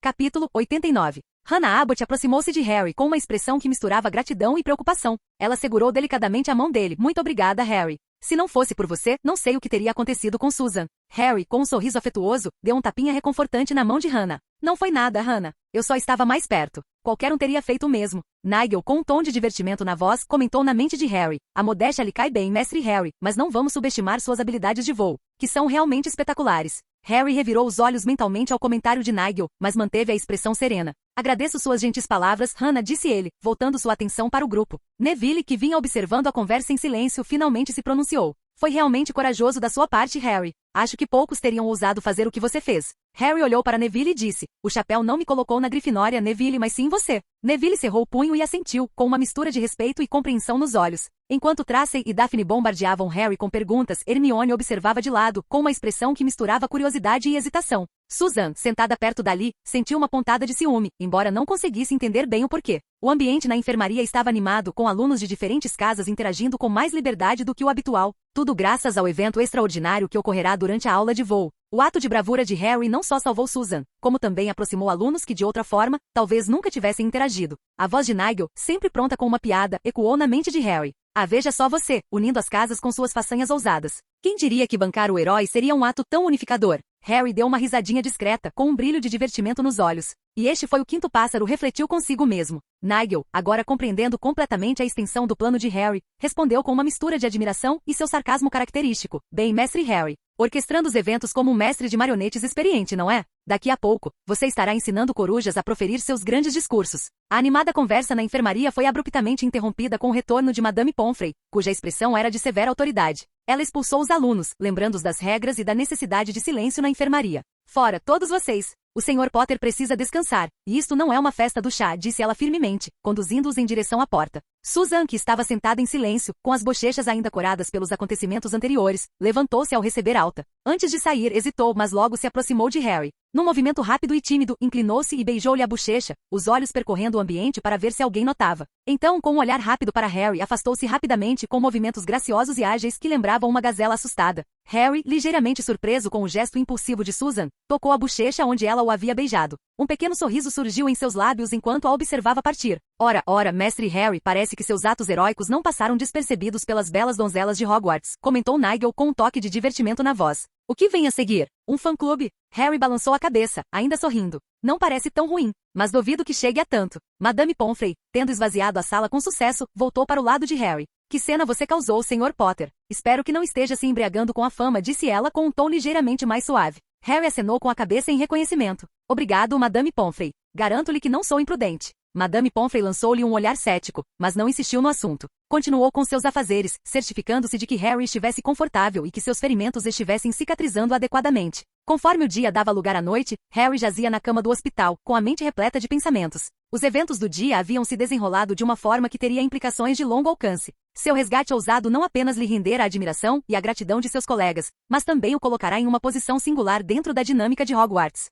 Capítulo 89. Hannah Abbott aproximou-se de Harry com uma expressão que misturava gratidão e preocupação. Ela segurou delicadamente a mão dele. "Muito obrigada, Harry. Se não fosse por você, não sei o que teria acontecido com Susan." Harry, com um sorriso afetuoso, deu um tapinha reconfortante na mão de Hannah. "Não foi nada, Hannah. Eu só estava mais perto. Qualquer um teria feito o mesmo." Nigel, com um tom de divertimento na voz, comentou na mente de Harry: "A modéstia lhe cai bem, mestre Harry, mas não vamos subestimar suas habilidades de voo, que são realmente espetaculares." Harry revirou os olhos mentalmente ao comentário de Nigel, mas manteve a expressão serena. "Agradeço suas gentis palavras, Hannah", disse ele, voltando sua atenção para o grupo. Neville, que vinha observando a conversa em silêncio, finalmente se pronunciou. "Foi realmente corajoso da sua parte, Harry. Acho que poucos teriam ousado fazer o que você fez." Harry olhou para Neville e disse: "O chapéu não me colocou na Grifinória, Neville, mas sim você." Neville cerrou o punho e assentiu, com uma mistura de respeito e compreensão nos olhos. Enquanto Tracey e Daphne bombardeavam Harry com perguntas, Hermione observava de lado, com uma expressão que misturava curiosidade e hesitação. Susan, sentada perto dali, sentiu uma pontada de ciúme, embora não conseguisse entender bem o porquê. O ambiente na enfermaria estava animado, com alunos de diferentes casas interagindo com mais liberdade do que o habitual, tudo graças ao evento extraordinário que ocorrerá durante a aula de voo. O ato de bravura de Harry não só salvou Susan, como também aproximou alunos que de outra forma, talvez nunca tivessem interagido. A voz de Nigel, sempre pronta com uma piada, ecoou na mente de Harry. "Ah, veja só você, unindo as casas com suas façanhas ousadas. Quem diria que bancar o herói seria um ato tão unificador?" Harry deu uma risadinha discreta, com um brilho de divertimento nos olhos. E este foi o quinto pássaro, refletiu consigo mesmo. Nigel, agora compreendendo completamente a extensão do plano de Harry, respondeu com uma mistura de admiração e seu sarcasmo característico. "Bem, mestre Harry, orquestrando os eventos como um mestre de marionetes experiente, não é? Daqui a pouco, você estará ensinando corujas a proferir seus grandes discursos." A animada conversa na enfermaria foi abruptamente interrompida com o retorno de Madame Pomfrey, cuja expressão era de severa autoridade. Ela expulsou os alunos, lembrando-os das regras e da necessidade de silêncio na enfermaria. "Fora, todos vocês! O Sr. Potter precisa descansar, e isto não é uma festa do chá", disse ela firmemente, conduzindo-os em direção à porta. Susan, que estava sentada em silêncio, com as bochechas ainda coradas pelos acontecimentos anteriores, levantou-se ao receber alta. Antes de sair, hesitou, mas logo se aproximou de Harry. Num movimento rápido e tímido, inclinou-se e beijou-lhe a bochecha, os olhos percorrendo o ambiente para ver se alguém notava. Então, com um olhar rápido para Harry, afastou-se rapidamente com movimentos graciosos e ágeis que lembravam uma gazela assustada. Harry, ligeiramente surpreso com o gesto impulsivo de Susan, tocou a bochecha onde ela o havia beijado. Um pequeno sorriso surgiu em seus lábios enquanto a observava partir. Ora, mestre Harry, parece que seus atos heróicos não passaram despercebidos pelas belas donzelas de Hogwarts, comentou Nigel com um toque de divertimento na voz. O que vem a seguir? Um fã-clube? Harry balançou a cabeça, ainda sorrindo. Não parece tão ruim, mas duvido que chegue a tanto. Madame Pomfrey, tendo esvaziado a sala com sucesso, voltou para o lado de Harry. Que cena você causou, Sr. Potter? Espero que não esteja se embriagando com a fama, disse ela com um tom ligeiramente mais suave. Harry acenou com a cabeça em reconhecimento. Obrigado, Madame Pomfrey. Garanto-lhe que não sou imprudente. Madame Pomfrey lançou-lhe um olhar cético, mas não insistiu no assunto. Continuou com seus afazeres, certificando-se de que Harry estivesse confortável e que seus ferimentos estivessem cicatrizando adequadamente. Conforme o dia dava lugar à noite, Harry jazia na cama do hospital, com a mente repleta de pensamentos. Os eventos do dia haviam se desenrolado de uma forma que teria implicações de longo alcance. Seu resgate ousado não apenas lhe rendera a admiração e a gratidão de seus colegas, mas também o colocará em uma posição singular dentro da dinâmica de Hogwarts.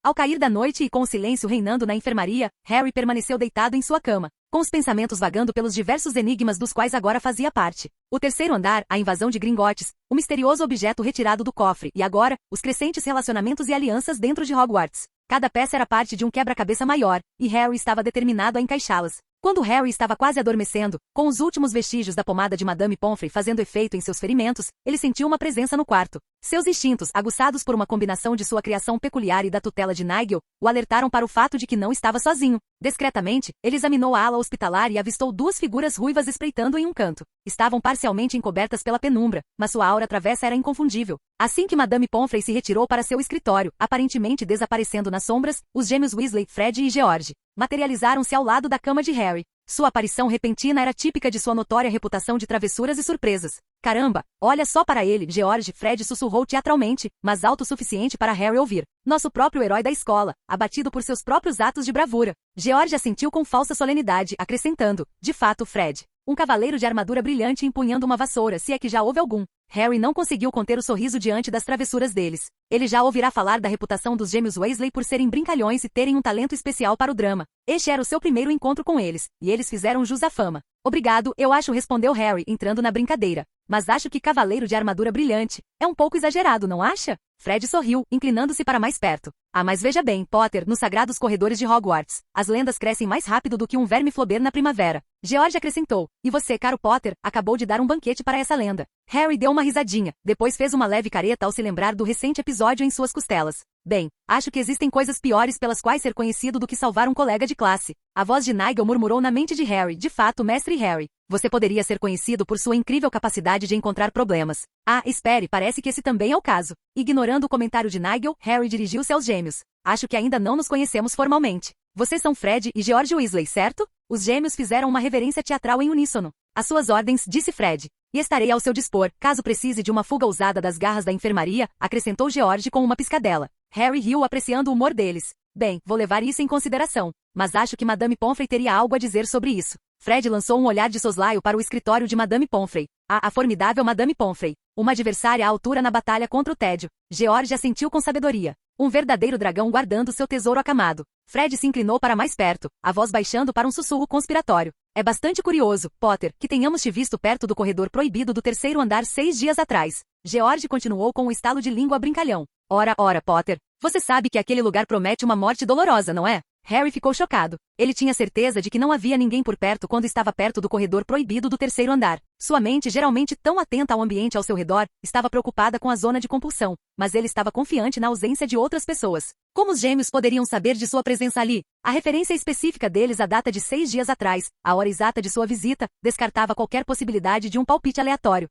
Ao cair da noite e com o silêncio reinando na enfermaria, Harry permaneceu deitado em sua cama, com os pensamentos vagando pelos diversos enigmas dos quais agora fazia parte. O terceiro andar, a invasão de Gringotts, o misterioso objeto retirado do cofre e agora, os crescentes relacionamentos e alianças dentro de Hogwarts. Cada peça era parte de um quebra-cabeça maior, e Harry estava determinado a encaixá-las. Quando Harry estava quase adormecendo, com os últimos vestígios da pomada de Madame Pomfrey fazendo efeito em seus ferimentos, ele sentiu uma presença no quarto. Seus instintos, aguçados por uma combinação de sua criação peculiar e da tutela de Nigel, o alertaram para o fato de que não estava sozinho. Discretamente, ele examinou a ala hospitalar e avistou duas figuras ruivas espreitando em um canto. Estavam parcialmente encobertas pela penumbra, mas sua aura travessa era inconfundível. Assim que Madame Pomfrey se retirou para seu escritório, aparentemente desaparecendo nas sombras, os gêmeos Weasley, Fred e George, materializaram-se ao lado da cama de Harry. Sua aparição repentina era típica de sua notória reputação de travessuras e surpresas. Caramba, olha só para ele, George. Fred sussurrou teatralmente, mas alto o suficiente para Harry ouvir. Nosso próprio herói da escola, abatido por seus próprios atos de bravura. George assentiu com falsa solenidade, acrescentando, de fato, Fred. Um cavaleiro de armadura brilhante empunhando uma vassoura, se é que já houve algum. Harry não conseguiu conter o sorriso diante das travessuras deles. Ele já ouvirá falar da reputação dos gêmeos Weasley por serem brincalhões e terem um talento especial para o drama. Este era o seu primeiro encontro com eles, e eles fizeram jus à fama. Obrigado, eu acho, respondeu Harry, entrando na brincadeira. Mas acho que cavaleiro de armadura brilhante é um pouco exagerado, não acha? Fred sorriu, inclinando-se para mais perto. Ah, mas veja bem, Potter, nos sagrados corredores de Hogwarts, as lendas crescem mais rápido do que um verme flober na primavera. George acrescentou. E você, caro Potter, acabou de dar um banquete para essa lenda. Harry deu uma risadinha, depois fez uma leve careta ao se lembrar do recente episódio em suas costelas. Bem, acho que existem coisas piores pelas quais ser conhecido do que salvar um colega de classe. A voz de Nigel murmurou na mente de Harry. De fato, mestre Harry, você poderia ser conhecido por sua incrível capacidade de encontrar problemas. Ah, espere, parece que esse também é o caso. Ignorando o comentário de Nigel, Harry dirigiu-se aos gêmeos. Acho que ainda não nos conhecemos formalmente. Vocês são Fred e George Weasley, certo? Os gêmeos fizeram uma reverência teatral em uníssono. Às suas ordens, disse Fred. E estarei ao seu dispor, caso precise de uma fuga ousada das garras da enfermaria, acrescentou George com uma piscadela. Harry riu apreciando o humor deles. Bem, vou levar isso em consideração, mas acho que Madame Pomfrey teria algo a dizer sobre isso. Fred lançou um olhar de soslaio para o escritório de Madame Pomfrey. A formidável Madame Pomfrey, uma adversária à altura na batalha contra o tédio. George assentiu com sabedoria. Um verdadeiro dragão guardando seu tesouro acamado. Fred se inclinou para mais perto, a voz baixando para um sussurro conspiratório. É bastante curioso, Potter, que tenhamos te visto perto do corredor proibido do terceiro andar 6 dias atrás. George continuou com um estalo de língua brincalhão. Ora, Potter, você sabe que aquele lugar promete uma morte dolorosa, não é? Harry ficou chocado. Ele tinha certeza de que não havia ninguém por perto quando estava perto do corredor proibido do terceiro andar. Sua mente, geralmente tão atenta ao ambiente ao seu redor, estava preocupada com a zona de compulsão, mas ele estava confiante na ausência de outras pessoas. Como os gêmeos poderiam saber de sua presença ali? A referência específica deles à data de 6 dias atrás, a hora exata de sua visita, descartava qualquer possibilidade de um palpite aleatório.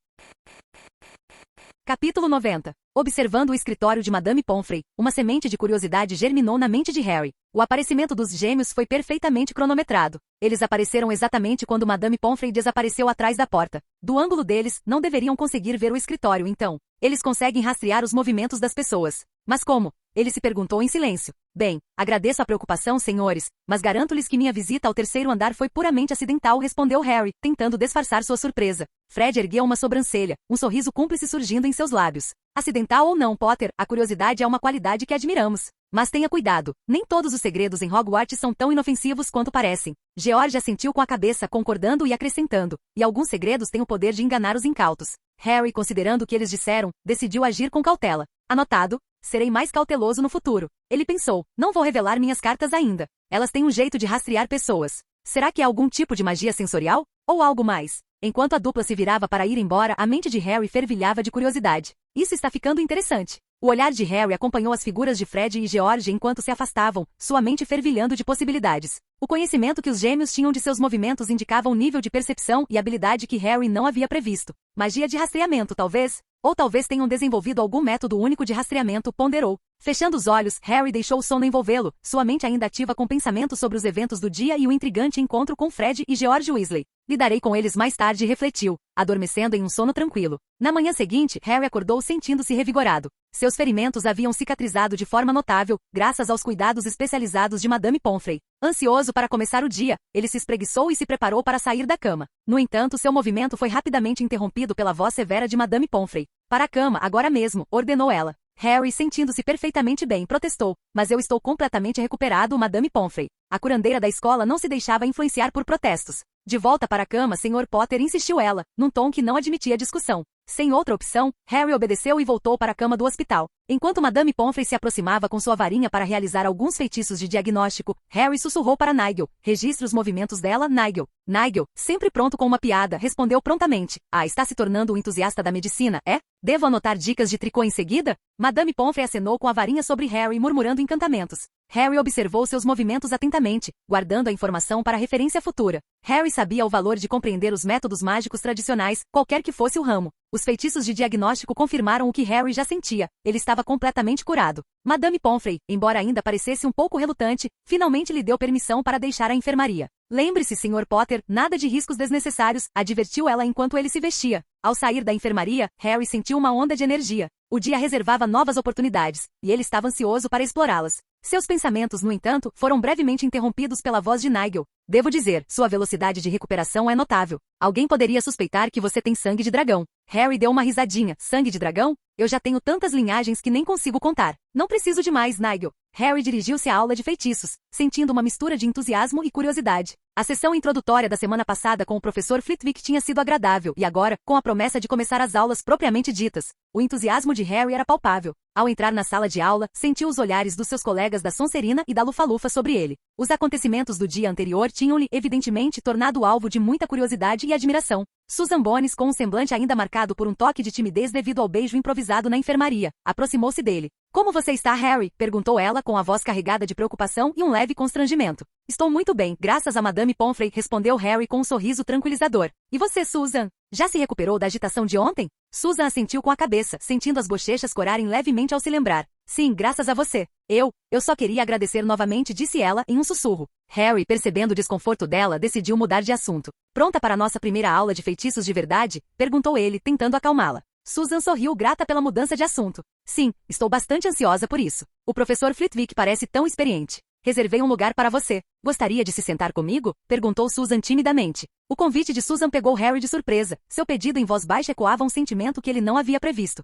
Capítulo 90. Observando o escritório de Madame Pomfrey, uma semente de curiosidade germinou na mente de Harry. O aparecimento dos gêmeos foi perfeitamente cronometrado. Eles apareceram exatamente quando Madame Pomfrey desapareceu atrás da porta. Do ângulo deles, não deveriam conseguir ver o escritório então. Eles conseguem rastrear os movimentos das pessoas. Mas como? Ele se perguntou em silêncio. Bem, agradeço a preocupação, senhores, mas garanto-lhes que minha visita ao terceiro andar foi puramente acidental, respondeu Harry, tentando disfarçar sua surpresa. Fred ergueu uma sobrancelha, um sorriso cúmplice surgindo em seus lábios. Acidental ou não, Potter, a curiosidade é uma qualidade que admiramos. Mas tenha cuidado, nem todos os segredos em Hogwarts são tão inofensivos quanto parecem. George assentiu com a cabeça, concordando e acrescentando. E alguns segredos têm o poder de enganar os incautos. Harry, considerando o que eles disseram, decidiu agir com cautela. Anotado, serei mais cauteloso no futuro. Ele pensou, não vou revelar minhas cartas ainda. Elas têm um jeito de rastrear pessoas. Será que é algum tipo de magia sensorial? Ou algo mais? Enquanto a dupla se virava para ir embora, a mente de Harry fervilhava de curiosidade. Isso está ficando interessante. O olhar de Harry acompanhou as figuras de Fred e George enquanto se afastavam, sua mente fervilhando de possibilidades. O conhecimento que os gêmeos tinham de seus movimentos indicava um nível de percepção e habilidade que Harry não havia previsto. Magia de rastreamento, talvez? Ou talvez tenham desenvolvido algum método único de rastreamento, ponderou. Fechando os olhos, Harry deixou o sono envolvê-lo, sua mente ainda ativa com pensamentos sobre os eventos do dia e o intrigante encontro com Fred e George Weasley. Lidarei com eles mais tarde, refletiu, adormecendo em um sono tranquilo. Na manhã seguinte, Harry acordou sentindo-se revigorado. Seus ferimentos haviam cicatrizado de forma notável, graças aos cuidados especializados de Madame Pomfrey. Ansioso para começar o dia, ele se espreguiçou e se preparou para sair da cama. No entanto, seu movimento foi rapidamente interrompido pela voz severa de Madame Pomfrey. Para a cama, agora mesmo, ordenou ela. Harry, sentindo-se perfeitamente bem, protestou. Mas eu estou completamente recuperado, Madame Pomfrey. A curandeira da escola não se deixava influenciar por protestos. De volta para a cama, Sr. Potter, insistiu ela, num tom que não admitia discussão. Sem outra opção, Harry obedeceu e voltou para a cama do hospital. Enquanto Madame Pomfrey se aproximava com sua varinha para realizar alguns feitiços de diagnóstico, Harry sussurrou para Nigel. Registre os movimentos dela, Nigel. Nigel, sempre pronto com uma piada, respondeu prontamente. Ah, está se tornando um entusiasta da medicina, é? Devo anotar dicas de tricô em seguida? Madame Pomfrey acenou com a varinha sobre Harry, murmurando encantamentos. Harry observou seus movimentos atentamente, guardando a informação para referência futura. Harry sabia o valor de compreender os métodos mágicos tradicionais, qualquer que fosse o ramo. Os feitiços de diagnóstico confirmaram o que Harry já sentia. Ele estava completamente curado. Madame Pomfrey, embora ainda parecesse um pouco relutante, finalmente lhe deu permissão para deixar a enfermaria. Lembre-se, Sr. Potter, nada de riscos desnecessários, advertiu ela enquanto ele se vestia. Ao sair da enfermaria, Harry sentiu uma onda de energia. O dia reservava novas oportunidades, e ele estava ansioso para explorá-las. Seus pensamentos, no entanto, foram brevemente interrompidos pela voz de Nigel. Devo dizer, sua velocidade de recuperação é notável. Alguém poderia suspeitar que você tem sangue de dragão. Harry deu uma risadinha. Sangue de dragão? Eu já tenho tantas linhagens que nem consigo contar. Não preciso de mais, Nigel. Harry dirigiu-se à aula de feitiços, sentindo uma mistura de entusiasmo e curiosidade. A sessão introdutória da semana passada com o professor Flitwick tinha sido agradável e agora, com a promessa de começar as aulas propriamente ditas, o entusiasmo de Harry era palpável. Ao entrar na sala de aula, sentiu os olhares dos seus colegas da Sonserina e da Lufa-Lufa sobre ele. Os acontecimentos do dia anterior tinham-lhe, evidentemente, tornado alvo de muita curiosidade e admiração. Susan Bones, com um semblante ainda marcado por um toque de timidez devido ao beijo improvisado na enfermaria, aproximou-se dele. Como você está, Harry? Perguntou ela com a voz carregada de preocupação e um leve constrangimento. Estou muito bem, graças a Madame Pomfrey, respondeu Harry com um sorriso tranquilizador. E você, Susan? Já se recuperou da agitação de ontem? Susan assentiu com a cabeça, sentindo as bochechas corarem levemente ao se lembrar. Sim, graças a você. Eu só queria agradecer novamente, disse ela em um sussurro. Harry, percebendo o desconforto dela, decidiu mudar de assunto. Pronta para a nossa primeira aula de feitiços de verdade? Perguntou ele, tentando acalmá-la. Susan sorriu grata pela mudança de assunto. Sim, estou bastante ansiosa por isso. O professor Flitwick parece tão experiente. Reservei um lugar para você. Gostaria de se sentar comigo? Perguntou Susan timidamente. O convite de Susan pegou Harry de surpresa. Seu pedido em voz baixa ecoava um sentimento que ele não havia previsto.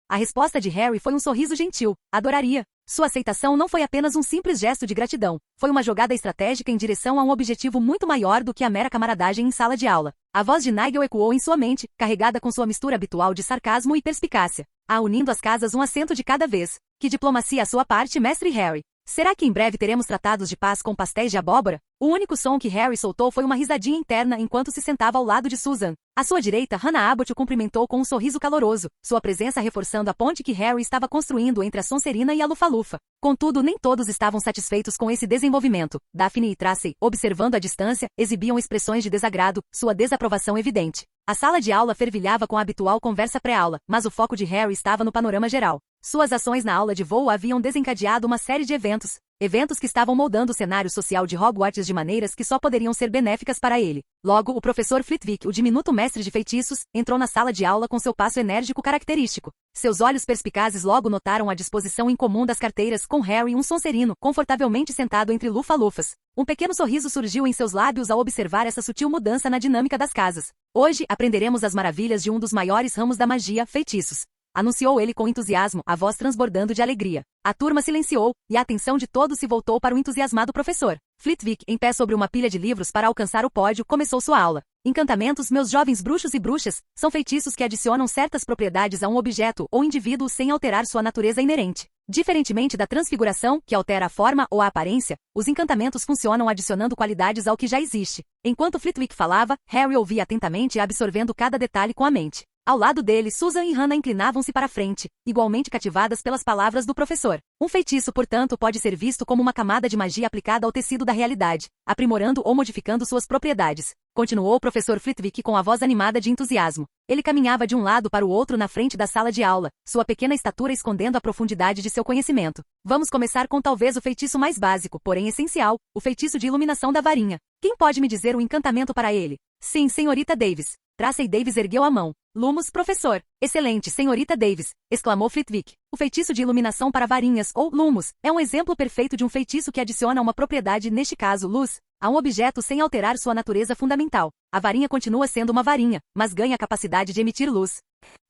A resposta de Harry foi um sorriso gentil. Adoraria. Sua aceitação não foi apenas um simples gesto de gratidão. Foi uma jogada estratégica em direção a um objetivo muito maior do que a mera camaradagem em sala de aula. A voz de Nigel ecoou em sua mente, carregada com sua mistura habitual de sarcasmo e perspicácia. Unindo as casas um assento de cada vez. Que diplomacia à sua parte, mestre Harry. Será que em breve teremos tratados de paz com pastéis de abóbora? O único som que Harry soltou foi uma risadinha interna enquanto se sentava ao lado de Susan. À sua direita, Hannah Abbott o cumprimentou com um sorriso caloroso, sua presença reforçando a ponte que Harry estava construindo entre a Sonserina e a Lufa-Lufa. Contudo, nem todos estavam satisfeitos com esse desenvolvimento. Daphne e Tracy, observando à distância, exibiam expressões de desagrado, sua desaprovação evidente. A sala de aula fervilhava com a habitual conversa pré-aula, mas o foco de Harry estava no panorama geral. Suas ações na aula de voo haviam desencadeado uma série de eventos que estavam moldando o cenário social de Hogwarts de maneiras que só poderiam ser benéficas para ele. Logo, o professor Flitwick, o diminuto mestre de feitiços, entrou na sala de aula com seu passo enérgico característico. Seus olhos perspicazes logo notaram a disposição incomum das carteiras, com Harry um sonserino, confortavelmente sentado entre lufa-lufas. Um pequeno sorriso surgiu em seus lábios ao observar essa sutil mudança na dinâmica das casas. Hoje, aprenderemos as maravilhas de um dos maiores ramos da magia, feitiços. Anunciou ele com entusiasmo, a voz transbordando de alegria. A turma silenciou, e a atenção de todos se voltou para o entusiasmado professor. Flitwick, em pé sobre uma pilha de livros para alcançar o pódio, começou sua aula. Encantamentos, meus jovens bruxos e bruxas, são feitiços que adicionam certas propriedades a um objeto ou indivíduo sem alterar sua natureza inerente. Diferentemente da transfiguração, que altera a forma ou a aparência, os encantamentos funcionam adicionando qualidades ao que já existe. Enquanto Flitwick falava, Harry ouvia atentamente, absorvendo cada detalhe com a mente. Ao lado dele, Susan e Hannah inclinavam-se para a frente, igualmente cativadas pelas palavras do professor. Um feitiço, portanto, pode ser visto como uma camada de magia aplicada ao tecido da realidade, aprimorando ou modificando suas propriedades. Continuou o professor Flitwick com a voz animada de entusiasmo. Ele caminhava de um lado para o outro na frente da sala de aula, sua pequena estatura escondendo a profundidade de seu conhecimento. Vamos começar com talvez o feitiço mais básico, porém essencial, o feitiço de iluminação da varinha. Quem pode me dizer o encantamento para ele? Sim, senhorita Davis. Tracy Davis ergueu a mão. Lumos, professor. Excelente, senhorita Davis, exclamou Flitwick. O feitiço de iluminação para varinhas, ou lumos, é um exemplo perfeito de um feitiço que adiciona uma propriedade, neste caso, luz, a um objeto sem alterar sua natureza fundamental. A varinha continua sendo uma varinha, mas ganha a capacidade de emitir luz.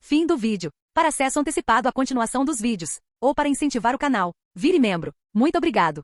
Fim do vídeo. Para acesso antecipado à continuação dos vídeos, ou para incentivar o canal, vire membro. Muito obrigado.